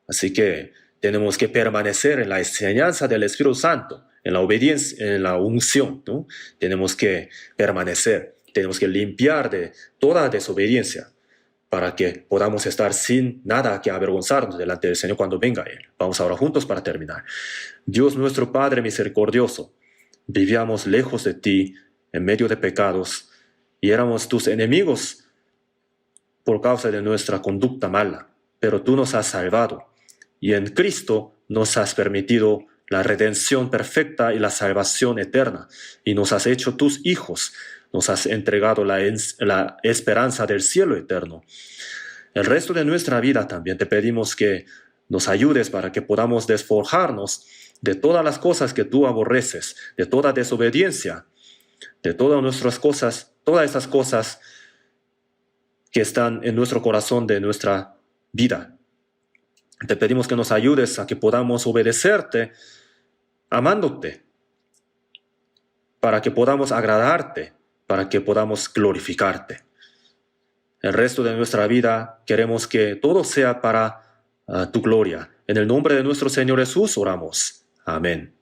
Así que tenemos que permanecer en la enseñanza del Espíritu Santo, en la obediencia, en la unción, ¿no? Tenemos que permanecer, tenemos que limpiar de toda desobediencia para que podamos estar sin nada que avergonzarnos delante del Señor cuando venga Él. Vamos ahora juntos para terminar. Dios nuestro Padre misericordioso, vivíamos lejos de ti, en medio de pecados, y éramos tus enemigos por causa de nuestra conducta mala, pero tú nos has salvado. Y en Cristo nos has permitido la redención perfecta y la salvación eterna, y nos has hecho tus hijos, nos has entregado la esperanza del cielo eterno. El resto de nuestra vida también te pedimos que nos ayudes para que podamos despojarnos de todas las cosas que tú aborreces, de toda desobediencia, de todas nuestras cosas, todas esas cosas que están en nuestro corazón de nuestra vida. Te pedimos que nos ayudes a que podamos obedecerte, amándote, para que podamos agradarte, para que podamos glorificarte. El resto de nuestra vida queremos que todo sea para tu gloria. En el nombre de nuestro Señor Jesús oramos. Amén.